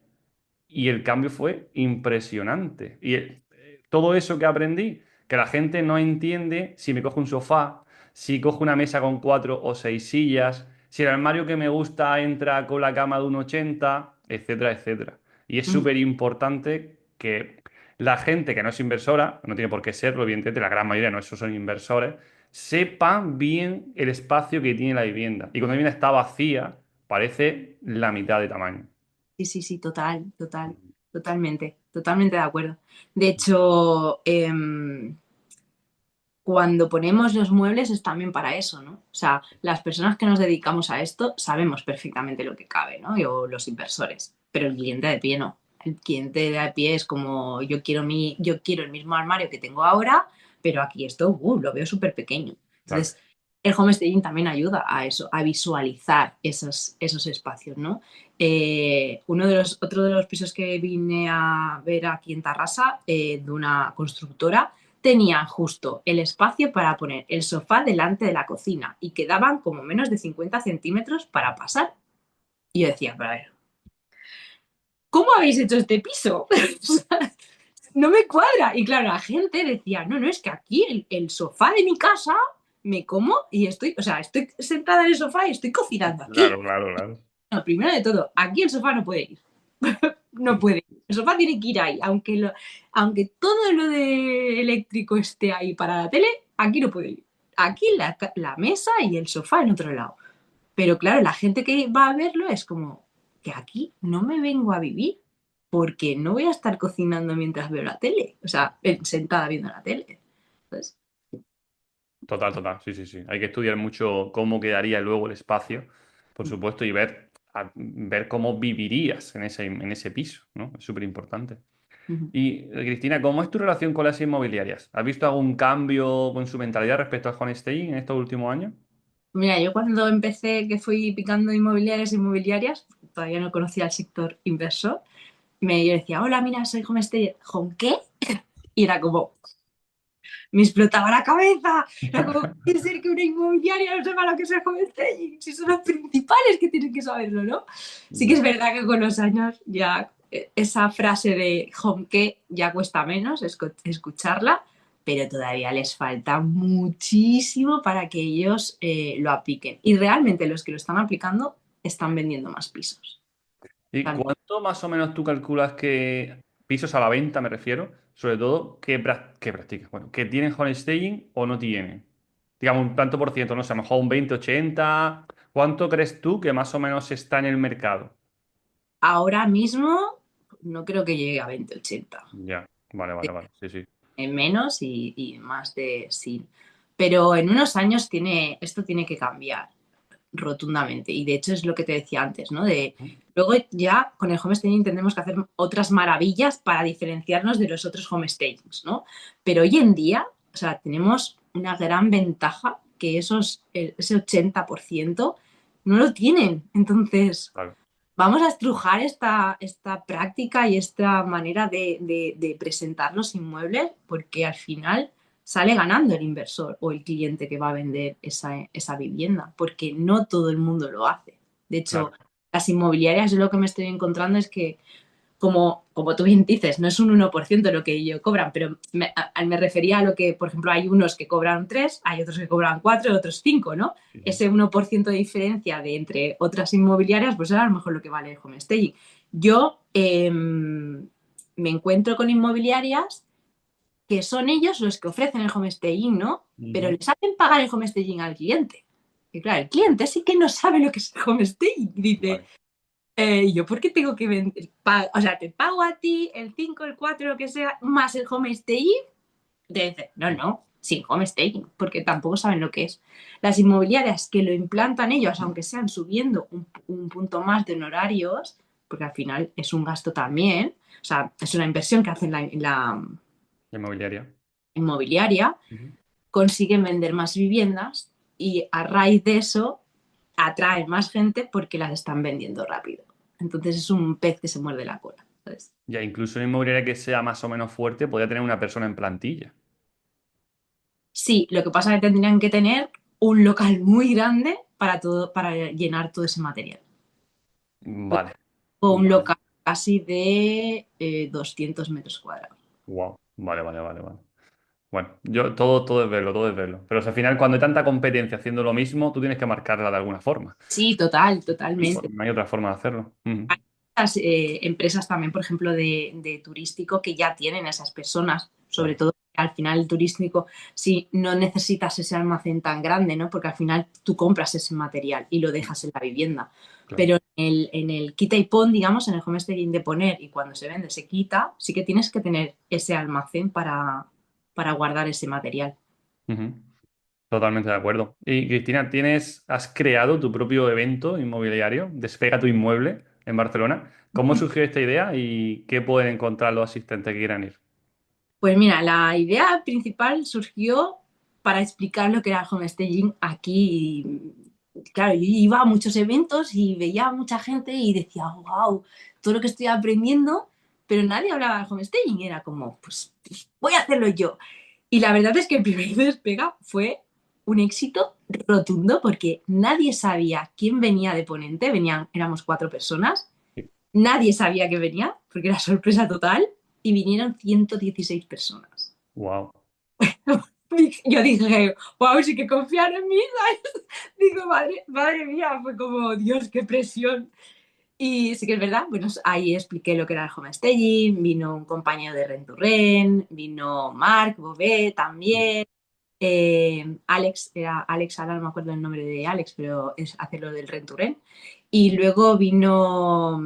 y el cambio fue impresionante. Y todo eso que aprendí, que la gente no entiende si me cojo un sofá, si cojo una mesa con 4 o 6 sillas, si el armario que me gusta entra con la cama de un 80, etcétera, etcétera. Y es Mm. súper importante que la gente que no es inversora, no tiene por qué serlo, evidentemente, la gran mayoría no esos son inversores, sepan bien el espacio que tiene la vivienda. Y cuando la vivienda está vacía, parece la mitad de tamaño. Sí, sí, sí, totalmente, totalmente de acuerdo. De hecho, cuando ponemos los muebles es también para eso, ¿no? O sea, las personas que nos dedicamos a esto sabemos perfectamente lo que cabe, ¿no? O los inversores, pero el cliente de pie no. El cliente de pie es como yo quiero el mismo armario que tengo ahora, pero aquí esto, lo veo súper pequeño. Claro. Entonces, el home staging también ayuda a eso, a visualizar esos espacios, ¿no? Otro de los pisos que vine a ver aquí en Tarrasa, de una constructora, tenían justo el espacio para poner el sofá delante de la cocina y quedaban como menos de 50 centímetros para pasar. Y yo decía, pero a ver, ¿cómo habéis hecho este piso? No me cuadra. Y claro, la gente decía, no, no, es que aquí el sofá de mi casa me como y estoy, o sea, estoy sentada en el sofá y estoy cocinando aquí. Claro, claro, claro. No, primero de todo, aquí el sofá no puede ir. No puede ir. El sofá tiene que ir ahí. Aunque todo lo de eléctrico esté ahí para la tele, aquí no puede ir. Aquí la mesa y el sofá en otro lado. Pero claro, la gente que va a verlo es como que aquí no me vengo a vivir porque no voy a estar cocinando mientras veo la tele. O sea, sentada viendo la tele. Entonces, Total, total, sí, sí, sí. Hay que estudiar mucho cómo quedaría luego el espacio, por supuesto, y ver cómo vivirías en ese piso, ¿no? Es súper importante. ujú. Y, Cristina, ¿cómo es tu relación con las inmobiliarias? ¿Has visto algún cambio con su mentalidad respecto al homestaying en estos últimos años? Mira, yo cuando empecé, que fui picando inmobiliarias, todavía no conocía el sector inversor. Yo decía, hola, mira, soy homestayer. ¿Home qué? Y era como, me explotaba la cabeza. Era como, ¿puede ser que una inmobiliaria no sepa lo que es el homestaging? Si son los principales que tienen que saberlo, ¿no? Sí que es Ya. verdad que con los años ya esa frase de home qué ya cuesta menos escucharla, pero todavía les falta muchísimo para que ellos lo apliquen. Y realmente los que lo están aplicando están vendiendo más pisos. ¿Y cuánto más o menos tú calculas que pisos a la venta, me refiero, sobre todo, que practicas? Bueno, que tienen homestaging o no tienen. Digamos, un tanto por ciento, no sé, a lo mejor un 20, 80. ¿Cuánto crees tú que más o menos está en el mercado? Ahora mismo no creo que llegue a 20-80. Ya, vale, vale, vale, sí, sí. En menos y más de sí. Pero en unos años esto tiene que cambiar rotundamente. Y de hecho es lo que te decía antes, ¿no? Luego ya con el homestaging tendremos que hacer otras maravillas para diferenciarnos de los otros homestagings, ¿no? Pero hoy en día, o sea, tenemos una gran ventaja que ese 80% no lo tienen. Entonces, Claro. vamos a estrujar esta práctica y esta manera de presentar los inmuebles porque al final sale ganando el inversor o el cliente que va a vender esa vivienda, porque no todo el mundo lo hace. De hecho, Claro. las inmobiliarias, yo lo que me estoy encontrando es que como tú bien dices, no es un 1% lo que ellos cobran, pero me refería a lo que, por ejemplo, hay unos que cobran 3, hay otros que cobran 4, otros 5, ¿no? Sí, sí. Ese 1% de diferencia de entre otras inmobiliarias, pues es a lo mejor lo que vale el homestaging. Yo me encuentro con inmobiliarias que son ellos los que ofrecen el homestaging, ¿no? Pero Ujú. les hacen pagar el homestaging al cliente. Y claro, el cliente sí que no sabe lo que es el homestaging. Dice, Vale. ¿yo por qué tengo que vender? O sea, te pago a ti el 5 el 4 lo que sea, más el homestaging. Te dice, no, no, sin homestaging, porque tampoco saben lo que es. Las inmobiliarias que lo implantan ellos, aunque sean subiendo un punto más de honorarios, porque al final es un gasto también, o sea, es una inversión que hacen la Inmobiliaria. inmobiliaria, Ujú. consiguen vender más viviendas y a raíz de eso atraen más gente porque las están vendiendo rápido. Entonces es un pez que se muerde la cola. ¿sabes? Ya incluso una inmobiliaria que sea más o menos fuerte podría tener una persona en plantilla. Sí, lo que pasa es que tendrían que tener un local muy grande para todo, para llenar todo ese material. Vale, O un vale. local casi de 200 metros cuadrados. Wow. Vale, vale, vale, vale. Bueno, yo todo es verlo, todo es verlo. Pero o sea, al final, cuando hay tanta competencia haciendo lo mismo, tú tienes que marcarla de alguna forma. Sí, total, Pues totalmente. no hay otra forma de hacerlo. Ujú. Las empresas también, por ejemplo, de turístico que ya tienen esas personas, sobre Claro, todo al final el turístico, si no necesitas ese almacén tan grande, ¿no? Porque al final tú compras ese material y lo dejas en la vivienda. claro. Pero en el quita y pon, digamos, en el homestaging de poner y cuando se vende se quita, sí que tienes que tener ese almacén para guardar ese material. Ujú. Totalmente de acuerdo. Y Cristina, ¿has creado tu propio evento inmobiliario, Despega tu inmueble, en Barcelona? ¿Cómo surgió esta idea y qué pueden encontrar los asistentes que quieran ir? Pues mira, la idea principal surgió para explicar lo que era el homestaging aquí. Claro, yo iba a muchos eventos y veía a mucha gente y decía, wow, todo lo que estoy aprendiendo, pero nadie hablaba de homestaging. Era como, pues voy a hacerlo yo. Y la verdad es que el primer despega fue un éxito rotundo porque nadie sabía quién venía de ponente. Éramos 4 personas. Nadie sabía que venía porque era sorpresa total y vinieron 116 personas. Wow. Yo dije, wow, sí que confían en mí, ¿sabes? Digo, madre mía, fue como, Dios, qué presión. Y sí que es verdad, bueno, ahí expliqué lo que era el homestaging, vino un compañero de Rent to Rent, vino Marc Bové también, Alex, era Alex, ahora no me acuerdo el nombre de Alex, pero es hacerlo del Rent to Rent. Y luego vino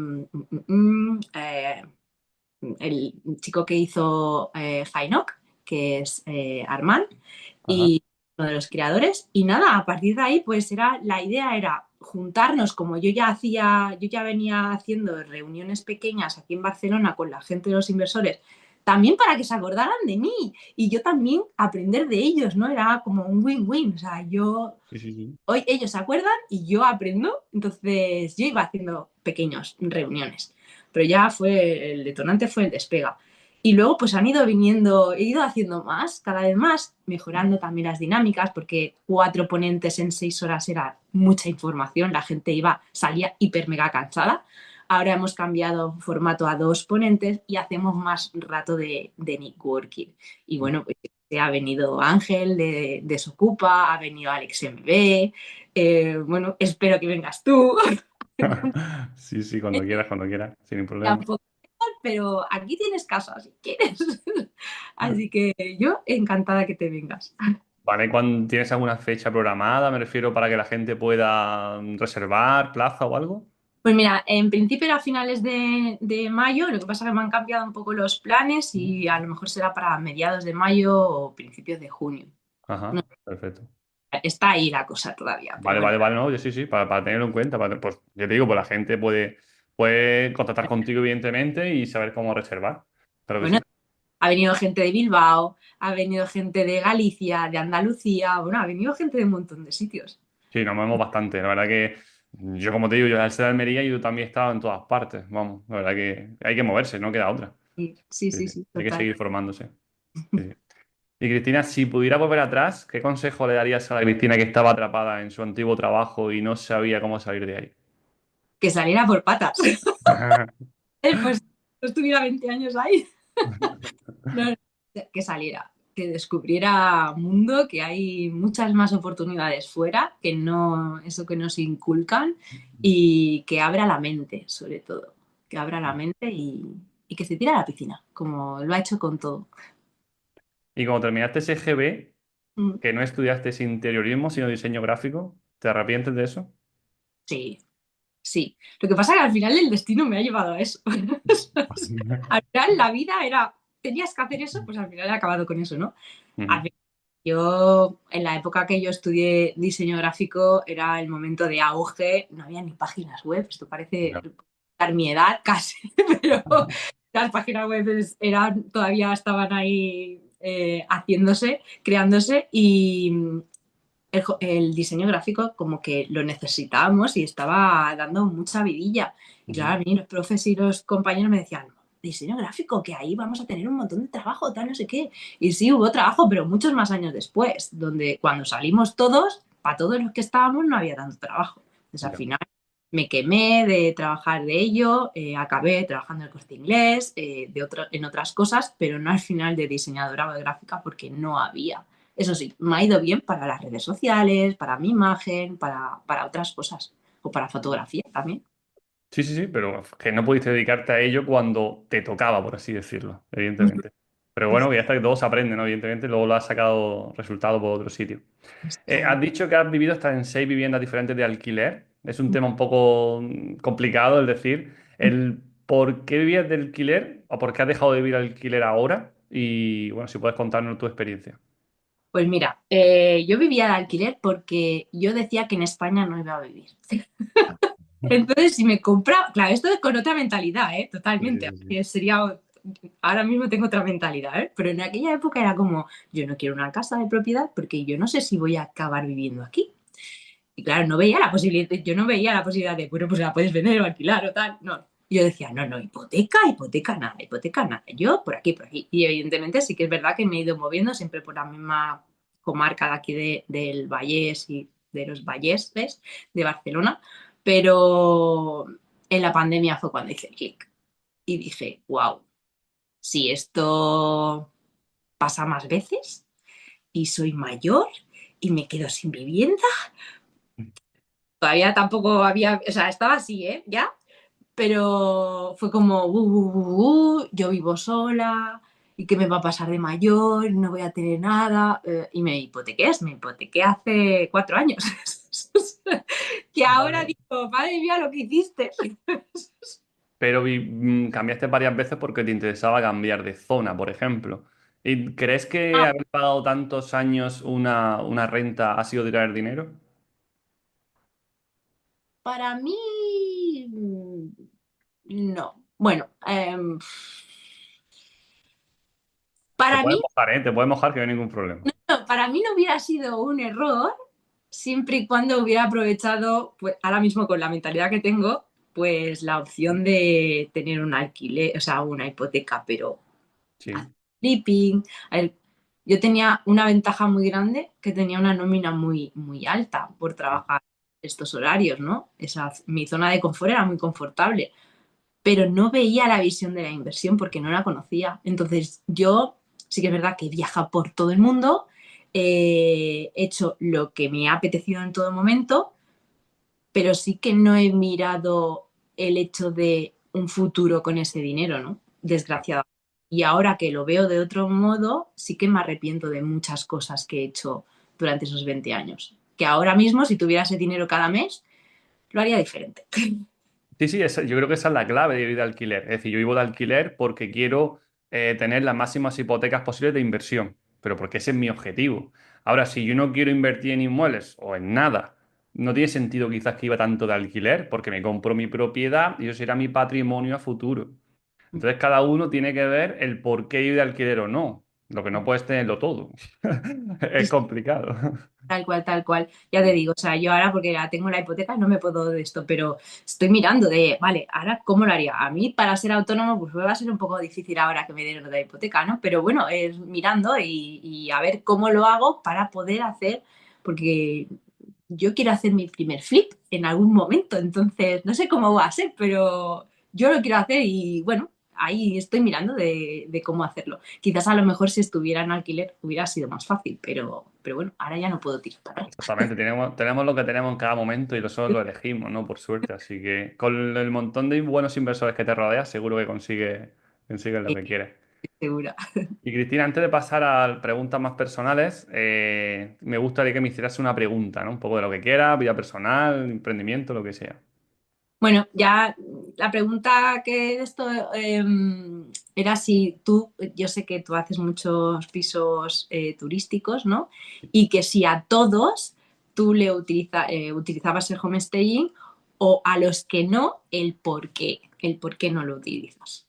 el chico que hizo Fainok, que es Armand, Ajá. y uno de los creadores. Y nada, a partir de ahí, pues la idea era juntarnos, como yo ya venía haciendo reuniones pequeñas aquí en Barcelona con la gente de los inversores, también para que se acordaran de mí y yo también aprender de ellos, ¿no? Era como un win-win, o sea, Sí, sí, sí. hoy ellos se acuerdan y yo aprendo, entonces yo iba haciendo pequeñas reuniones, pero ya el detonante fue el despega. Y luego pues han ido viniendo, he ido haciendo más, cada vez más, mejorando también las dinámicas, porque 4 ponentes en 6 horas era mucha información, la gente salía hiper mega cansada. Ahora hemos cambiado formato a 2 ponentes y hacemos más rato de networking. Y bueno, pues ha venido Ángel de Desocupa, ha venido Alex MB, bueno, espero que vengas tú. Sí, sí, cuando quieras, sin problema. Tampoco, pero aquí tienes casa si quieres. Así que yo encantada que te vengas. Vale, ¿tienes alguna fecha programada? Me refiero para que la gente pueda reservar plaza o algo. Pues mira, en principio era a finales de mayo, lo que pasa es que me han cambiado un poco los planes y a lo mejor será para mediados de mayo o principios de junio. No, Ajá, perfecto. está ahí la cosa todavía, pero Vale, bueno. vale, vale, no, yo sí, sí, para tenerlo en cuenta. Pues yo te digo, pues la gente puede contactar contigo, evidentemente, y saber cómo reservar. Claro que Bueno, sí. ha venido gente de Bilbao, ha venido gente de Galicia, de Andalucía, bueno, ha venido gente de un montón de sitios. Sí, nos movemos bastante. La verdad que yo, como te digo, yo al ser de Almería, yo también he estado en todas partes. Vamos, la verdad que hay que moverse, no queda otra. Sí, sí, Sí, sí, sí. sí, Hay que total. seguir formándose. Sí, sí. Y Cristina, si pudiera volver atrás, ¿qué consejo le darías a la Cristina que estaba atrapada en su antiguo trabajo y no sabía cómo salir de ahí? Que saliera por patas. Pues no estuviera 20 años ahí. No, no, que saliera, que descubriera mundo, que hay muchas más oportunidades fuera, que no, eso que nos inculcan y que abra la mente, sobre todo. Que abra la mente y que se tire a la piscina, como lo ha hecho con todo. Y cuando terminaste ese GB, Mm, que no estudiaste ese interiorismo, sino diseño gráfico, ¿te arrepientes de eso? sí, sí. Lo que pasa es que al final el destino me ha llevado a eso. Al final la vida era, tenías que hacer eso, pues al final he acabado con eso, ¿no? Al Ujú. final, yo, en la época que yo estudié diseño gráfico, era el momento de auge, no había ni páginas web, esto parece Ya. dar mi edad casi, pero las páginas web todavía estaban ahí haciéndose, creándose y el diseño gráfico como que lo necesitábamos y estaba dando mucha vidilla. Y claro, Ujú. a mí los profes y los compañeros me decían, diseño gráfico, que ahí vamos a tener un montón de trabajo, tal, no sé qué. Y sí, hubo trabajo, pero muchos más años después, donde cuando salimos todos, para todos los que estábamos no había tanto trabajo. Entonces al Ya. final me quemé de trabajar de ello, acabé trabajando en el Corte Inglés, en otras cosas, pero no al final de diseñadora gráfica porque no había. Eso sí, me ha ido bien para las redes sociales, para mi imagen, para otras cosas, o para fotografía también. Sí, sí, sí, pero que no pudiste dedicarte a ello cuando te tocaba, por así decirlo, evidentemente. Pero bueno, que ya está que todo se aprende, ¿no? Evidentemente, luego lo has sacado resultado por otro sitio. Esto. Has dicho que has vivido hasta en 6 viviendas diferentes de alquiler. Es un tema un poco complicado, es decir, el por qué vivías de alquiler o por qué has dejado de vivir alquiler ahora. Y bueno, si puedes contarnos tu experiencia. Pues mira, yo vivía de alquiler porque yo decía que en España no iba a vivir. Entonces, si me compraba, claro, esto es con otra mentalidad, ¿eh? Sí, Totalmente. sí, sí. Sería, ahora mismo tengo otra mentalidad, ¿eh? Pero en aquella época era como, yo no quiero una casa de propiedad porque yo no sé si voy a acabar viviendo aquí. Y claro, no veía la posibilidad, yo no veía la posibilidad de, bueno, pues la puedes vender o alquilar o tal. No. Yo decía, no, no, hipoteca, hipoteca nada, hipoteca nada. Yo por aquí, por aquí. Y evidentemente sí que es verdad que me he ido moviendo siempre por la misma comarca de aquí del Vallés y de los Valleses de Barcelona. Pero en la pandemia fue cuando hice clic y dije, wow, si esto pasa más veces y soy mayor y me quedo sin vivienda. Todavía tampoco había, o sea, estaba así, ¿eh? Ya, pero fue como, yo vivo sola, ¿y qué me va a pasar de mayor? No voy a tener nada. Y me hipotequé hace 4 años. Que ahora Vale. digo, madre mía, lo que hiciste. Pero cambiaste varias veces porque te interesaba cambiar de zona, por ejemplo. ¿Y crees que Ah, haber pagado tantos años una renta ha sido tirar dinero? para mí, no. Bueno, Te para puedes mí, mojar, ¿eh? Te puedes mojar que no hay ningún problema. no, para mí no hubiera sido un error siempre y cuando hubiera aprovechado, pues ahora mismo con la mentalidad que tengo, pues la opción de tener un alquiler, o sea, una hipoteca, pero hacer Sí. flipping. A ver, yo tenía una ventaja muy grande que tenía una nómina muy, muy alta por trabajar estos horarios, ¿no? Mi zona de confort era muy confortable, pero no veía la visión de la inversión porque no la conocía. Entonces, yo sí que es verdad que he viajado por todo el mundo, he hecho lo que me ha apetecido en todo momento, pero sí que no he mirado el hecho de un futuro con ese dinero, ¿no? Desgraciadamente. Y ahora que lo veo de otro modo, sí que me arrepiento de muchas cosas que he hecho durante esos 20 años. Que ahora mismo, si tuviera ese dinero cada mes, lo haría diferente. Sí, sí, yo creo que esa es la clave de vivir de alquiler. Es decir, yo vivo de alquiler porque quiero tener las máximas hipotecas posibles de inversión, pero porque ese es mi objetivo. Ahora, si yo no quiero invertir en inmuebles o en nada, no tiene sentido quizás que iba tanto de alquiler, porque me compro mi propiedad y eso será mi patrimonio a futuro. Entonces, cada uno tiene que ver el por qué vive de alquiler o no. Lo que no puedes tenerlo todo. Es complicado. Tal cual, tal cual. Ya te digo, o sea, yo ahora porque la tengo la hipoteca no me puedo de esto, pero estoy mirando de, vale, ahora ¿cómo lo haría? A mí para ser autónomo pues va a ser un poco difícil ahora que me den lo de la hipoteca, ¿no? Pero bueno, es mirando y a ver cómo lo hago para poder hacer, porque yo quiero hacer mi primer flip en algún momento, entonces no sé cómo va a ser, pero yo lo quiero hacer y bueno, ahí estoy mirando de cómo hacerlo. Quizás a lo mejor si estuviera en alquiler hubiera sido más fácil, pero bueno, ahora ya no puedo tirar para atrás. Exactamente, tenemos lo que tenemos en cada momento y nosotros lo elegimos, ¿no? Por suerte. Así que con el montón de buenos inversores que te rodeas, seguro que consigues lo que quieres. Segura. Y Cristina, antes de pasar a preguntas más personales, me gustaría que me hicieras una pregunta, ¿no? Un poco de lo que quieras, vida personal, emprendimiento, lo que sea. Bueno, ya la pregunta que de esto era si tú, yo sé que tú haces muchos pisos turísticos, ¿no? Y que si a todos tú utilizabas el homestaying o a los que no, el por qué no lo utilizas.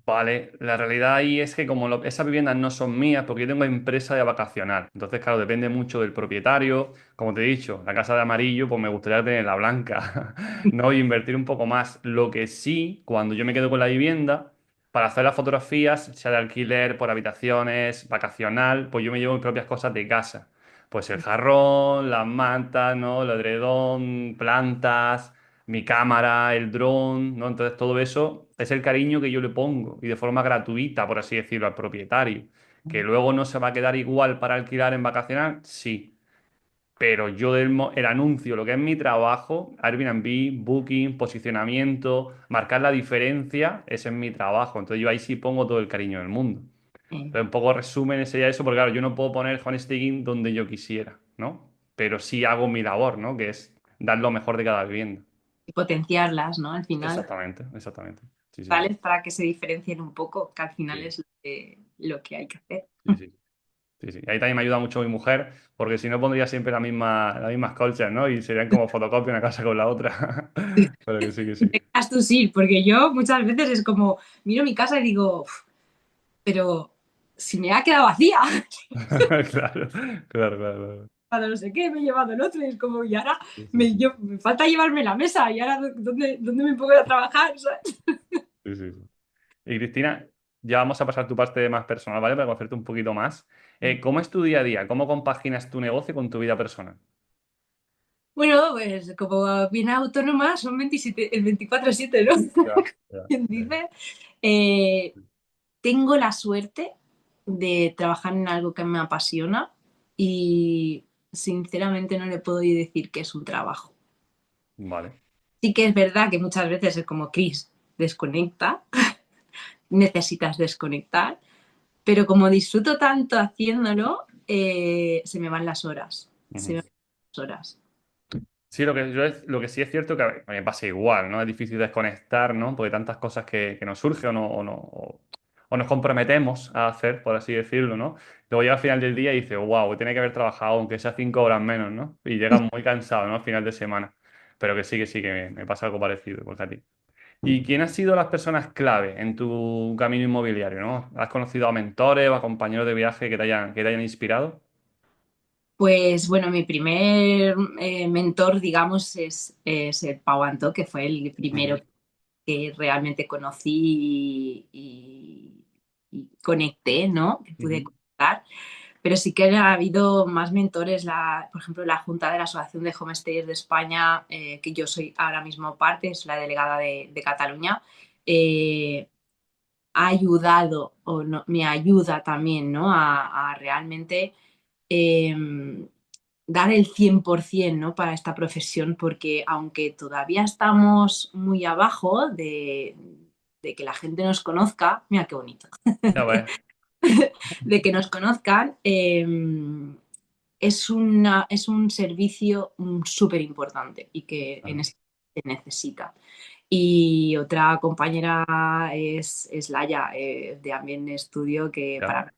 Vale, la realidad ahí es que como esas viviendas no son mías, porque yo tengo empresa de vacacional, entonces claro, depende mucho del propietario. Como te he dicho, la casa de amarillo, pues me gustaría tener la blanca, ¿no? Y invertir un poco más. Lo que sí, cuando yo me quedo con la vivienda, para hacer las fotografías, sea de alquiler, por habitaciones, vacacional, pues yo me llevo mis propias cosas de casa. Pues el jarrón, las mantas, ¿no? El edredón, plantas, mi cámara, el dron, ¿no? Entonces todo eso es el cariño que yo le pongo y de forma gratuita, por así decirlo, al propietario. Que luego no se va a quedar igual para alquilar en vacacional, sí. Pero yo el anuncio, lo que es mi trabajo, Airbnb, Booking, posicionamiento, marcar la diferencia, ese es mi trabajo. Entonces yo ahí sí pongo todo el cariño del mundo. Eh, Entonces un poco resumen sería eso, porque claro, yo no puedo poner homestaging donde yo quisiera, ¿no? Pero sí hago mi labor, ¿no? Que es dar lo mejor de cada vivienda. y potenciarlas, ¿no? Al final, Exactamente, exactamente. Sí, sí, sí. ¿vale? Para que se diferencien un poco, que al final Sí, es lo que hay que hacer. sí, sí. Sí, sí. Ahí también me ayuda mucho mi mujer, porque si no pondría siempre las mismas colchas, ¿no? Y serían como fotocopia una casa con la otra. Pero que sí, que sí. Haz tú sí, porque yo muchas veces es como, miro mi casa y digo, "Uf, pero si me ha quedado vacía, Claro, claro, claro, claro. para no sé qué, me he llevado el otro y es como, y ahora Sí, sí, sí. me falta llevarme la mesa y ahora ¿dónde me pongo a trabajar? ¿Sabes? Sí, sí, sí. Y Cristina, ya vamos a pasar tu parte más personal, ¿vale? Para conocerte un poquito más. ¿Cómo es tu día a día? ¿Cómo compaginas tu negocio con tu vida personal? Bueno, pues como bien autónoma son 27, el 24/7, ¿no? Ya, ya, Quien ya. dice. Eh, Tengo la suerte de trabajar en algo que me apasiona y sinceramente no le puedo decir que es un trabajo. Vale. Sí que es verdad que muchas veces es como Chris, desconecta, necesitas desconectar, pero como disfruto tanto haciéndolo, se me van las horas. Se Ujú. me van las horas. Sí, lo que sí es cierto que a mí me pasa igual, ¿no? Es difícil desconectar, ¿no? Porque hay tantas cosas que nos surgen o nos comprometemos a hacer, por así decirlo, ¿no? Luego llega al final del día y dices, wow, tiene que haber trabajado, aunque sea 5 horas menos, ¿no? Y llegas muy cansado, ¿no? Al final de semana. Pero que sí, que me pasa algo parecido, igual que a ti. ¿Y quién han sido las personas clave en tu camino inmobiliario, ¿no? ¿Has conocido a mentores o a compañeros de viaje que te hayan inspirado? Pues bueno, mi primer mentor, digamos, es el Pau Antó, que fue el primero Ujú, que realmente conocí y conecté, ¿no? Que pude ujú, conectar. Pero sí que ha habido más mentores, por ejemplo, la Junta de la Asociación de Homestayers de España, que yo soy ahora mismo parte, es la delegada de Cataluña, eh, ha ayudado o no, me ayuda también, ¿no? A realmente eh, dar el 100%, ¿no? Para esta profesión, porque aunque todavía estamos muy abajo de que la gente nos conozca, mira qué bonito, ya ves. de que nos conozcan, es un servicio súper importante y que en Ajá, este se necesita. Y otra compañera es Laia, de Ambient Studio, que para ya. mí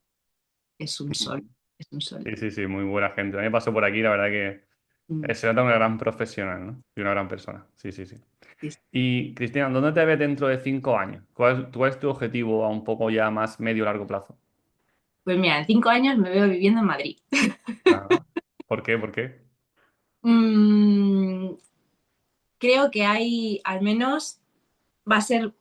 es un Ujú. sol, es un sol. Sí, sí, sí, muy buena gente. A mí me pasó por aquí, la verdad que Mm, se nota una gran profesional, ¿no? Y una gran persona. Sí, sí, sí. sí, sí. Y Cristina, ¿dónde te ves dentro de 5 años? ¿Cuál es tu objetivo a un poco ya más medio largo plazo? Pues mira, en 5 años me veo viviendo en Madrid. Ajá. ¿Por qué? ¿Por qué? Mm, creo que hay, al menos, va a ser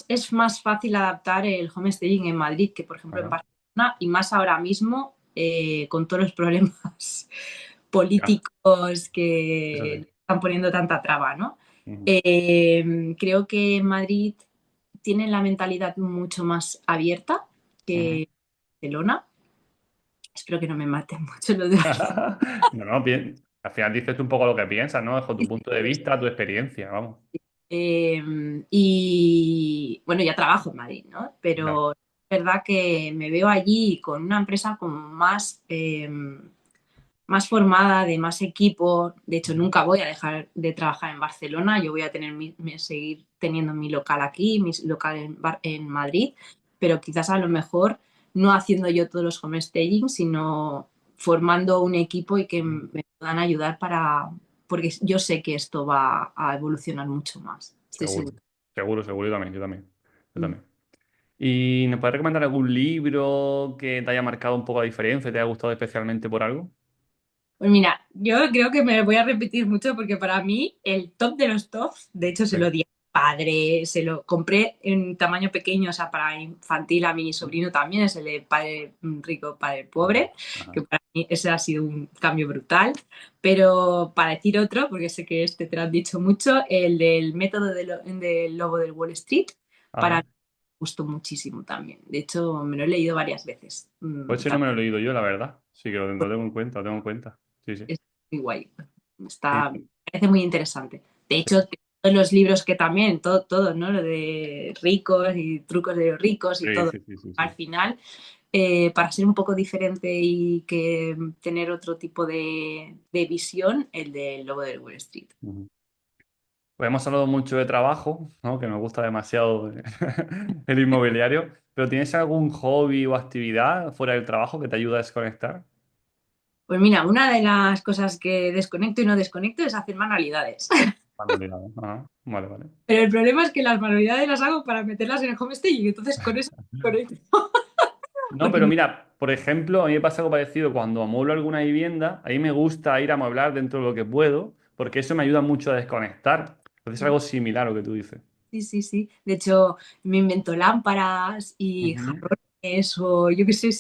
es más fácil adaptar el homestaying en Madrid que, por ejemplo, en Ajá. Barcelona, y más ahora mismo con todos los problemas Ya, políticos eso sí. que están poniendo tanta traba, ¿no? Ujú. Creo que en Madrid tienen la mentalidad mucho más abierta Ujú. que Barcelona. Espero que no me maten mucho los de Barcelona. No, no, bien. Al final dices tú un poco lo que piensas, ¿no? Bajo tu punto de vista, tu experiencia, vamos. Y bueno, ya trabajo en Madrid, ¿no? Ya. Pero es verdad que me veo allí con una empresa como más formada, de más equipo. De hecho, Ujú. nunca voy a dejar de trabajar en Barcelona. Yo voy a tener seguir teniendo mi local aquí, mi local en Madrid, pero quizás a lo mejor no haciendo yo todos los homestaging, sino formando un equipo y que Ujú. me puedan ayudar porque yo sé que esto va a evolucionar mucho más. Estoy Seguro. segura. Seguro, seguro, yo también, yo también. Yo Mm. también. ¿Y nos puedes recomendar algún libro que te haya marcado un poco la diferencia, te haya gustado especialmente por algo? Pues mira, yo creo que me voy a repetir mucho porque para mí el top de los tops, de hecho se Sí. lo di a padre, se lo compré en tamaño pequeño, o sea, para infantil a mi sobrino también, es el de padre rico, padre Ajá, pobre, ajá. que para mí ese ha sido un cambio brutal. Pero para decir otro, porque sé que este te lo han dicho mucho, el del método del lobo del Wall Street, para mí Ajá. me gustó muchísimo también. De hecho, me lo he leído varias veces. Pues ese no me lo he leído yo, la verdad. Sí que lo tengo en cuenta, lo tengo en cuenta. Sí, sí. Es muy guay. Sí, Me parece muy interesante. De hecho, todos los libros que también, todo, ¿no? Lo de ricos y trucos de los ricos y sí, todo. sí, sí, sí, Al sí. final, para ser un poco diferente y que tener otro tipo de visión, el del lobo del Wall Street. Ujú. Pues hemos hablado mucho de trabajo, ¿no? Que nos gusta demasiado el inmobiliario, pero ¿tienes algún hobby o actividad fuera del trabajo que te ayuda a desconectar? Pues mira, una de las cosas que desconecto y no desconecto es hacer manualidades. Manualidades. Ajá. Vale, vale. Pero el problema es que las manualidades las hago para meterlas en el home staging, y entonces con eso desconecto. No, Porque pero mira, por ejemplo, a mí me pasa algo parecido cuando amueblo alguna vivienda, a mí me gusta ir a amueblar dentro de lo que puedo, porque eso me ayuda mucho a desconectar. Entonces es algo similar a lo que tú dices. sí, sí, sí. De hecho, me invento lámparas y Ujú. jarrones o yo qué sé,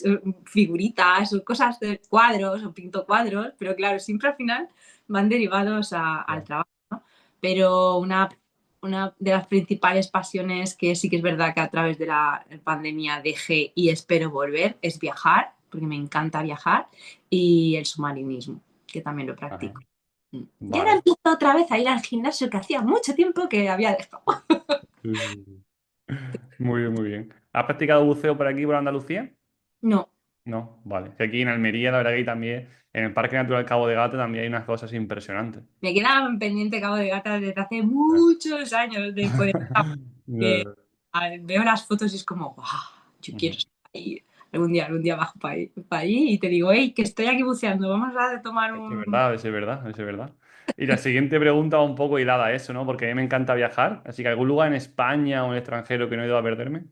figuritas o cosas de cuadros o pinto cuadros, pero claro, siempre al final van derivados al Ya. trabajo, ¿no? Pero una de las principales pasiones que sí que es verdad que a través de la pandemia dejé y espero volver es viajar, porque me encanta viajar, y el submarinismo, que también lo Ajá. practico. Y ahora Vale. empiezo otra vez a ir al gimnasio que hacía mucho tiempo que había dejado. Sí, sí, sí. Muy bien, muy bien. ¿Has practicado buceo por aquí, por Andalucía? No, No, vale. Que aquí en Almería, la verdad que hay también, en el Parque Natural Cabo de Gata también hay unas cosas impresionantes. me queda pendiente Cabo de Gata desde hace muchos años de poder que Ya. veo las fotos y es como, wow, yo quiero Ujú. estar ahí. Algún día bajo para allí y te digo, hey, que estoy aquí buceando, vamos a tomar Es un... verdad, es verdad, es verdad. Y la siguiente pregunta va un poco hilada a eso, ¿no? Porque a mí me encanta viajar, así que algún lugar en España o en el extranjero que no he ido a perderme.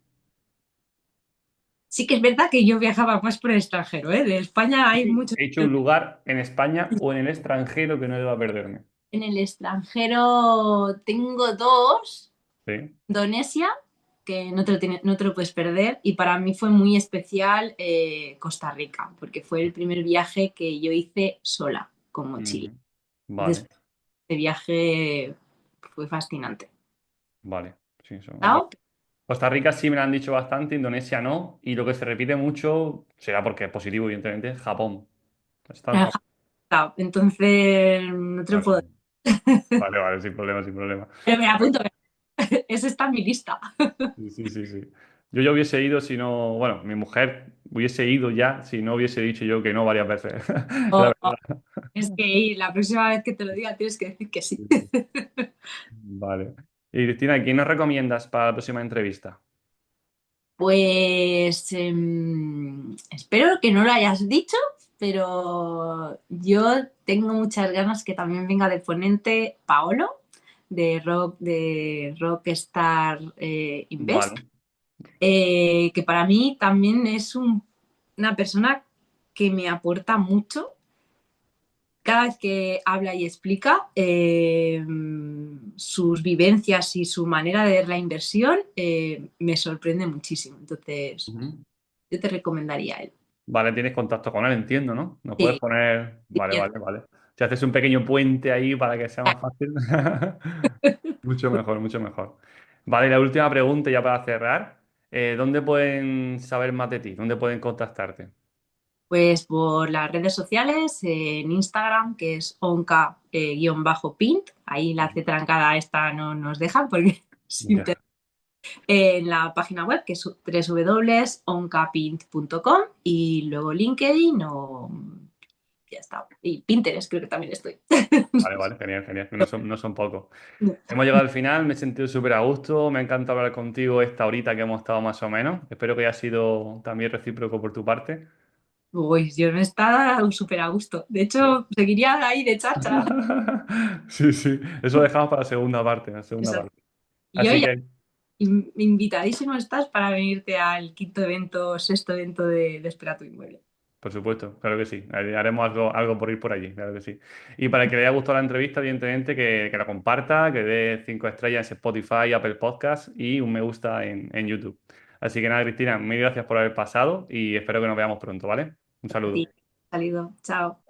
Sí que es verdad que yo viajaba más por el extranjero, ¿eh? De España hay Sí. muchos He hecho sitios. un lugar en España o en el extranjero que no he ido a perderme. En el extranjero tengo dos. Sí. Indonesia, que no te lo puedes perder, y para mí fue muy especial Costa Rica, porque fue el primer viaje que yo hice sola, con mochila. Ujú. Entonces, Vale, este viaje fue fascinante. vale. Sí, eso. ¿Tao? Costa Rica sí me lo han dicho bastante, Indonesia no, y lo que se repite mucho, será porque es positivo, evidentemente, Japón. Está en Japón. Entonces, no te lo Vale, puedo vale, vale, sin problema, sin problema. pero me apunto, ese está en mi lista. Sí, sí, sí, sí. Yo ya hubiese ido si no, bueno, mi mujer hubiese ido ya si no hubiese dicho yo que no varias veces. La O verdad. es que ir, la próxima vez que te lo diga tienes que decir que sí. Sí, sí. Vale. Y Cristina, ¿quién nos recomiendas para la próxima entrevista? Pues espero que no lo hayas dicho, pero yo tengo muchas ganas que también venga de ponente Paolo de Rockstar Invest, Vale. que para mí también es una persona que me aporta mucho cada vez que habla y explica sus vivencias y su manera de ver la inversión, me sorprende muchísimo. Entonces, Ujú. yo te recomendaría a él. Vale, tienes contacto con él, entiendo, ¿no? Nos puedes Sí, poner. sí, Vale, vale, vale. Si haces un pequeño puente ahí para que sea más fácil. Mucho mejor, mucho mejor. Vale, y la última pregunta ya para cerrar. ¿Dónde pueden saber más de ti? ¿Dónde pueden contactarte? pues por las redes sociales, en Instagram, que es onca-pint, ahí la C trancada esta no nos dejan porque sin Ya. en la página web que es www.oncapint.com y luego LinkedIn o ya está. Y Pinterest creo que también estoy. Vale, vale, genial, genial, que no son pocos. Hemos llegado al final, me he sentido súper a gusto, me encanta hablar contigo esta horita que hemos estado más o menos. Espero que haya sido también recíproco por tu parte. Uy, yo me está súper a gusto. De Sí. hecho, seguiría ahí de chacha. Sí, sí, eso lo dejamos para la segunda parte, la segunda Eso. parte. Y Así oye, que, invitadísimo estás para venirte al quinto evento, sexto evento de Espera tu Inmueble. Por supuesto, claro que sí. Haremos algo por ir por allí, claro que sí. Y para el que le haya gustado la entrevista, evidentemente, que la comparta, que dé 5 estrellas en Spotify, Apple Podcasts y un me gusta en YouTube. Así que nada, Cristina, mil gracias por haber pasado y espero que nos veamos pronto, ¿vale? Un A ti. saludo. Saludo. Chao.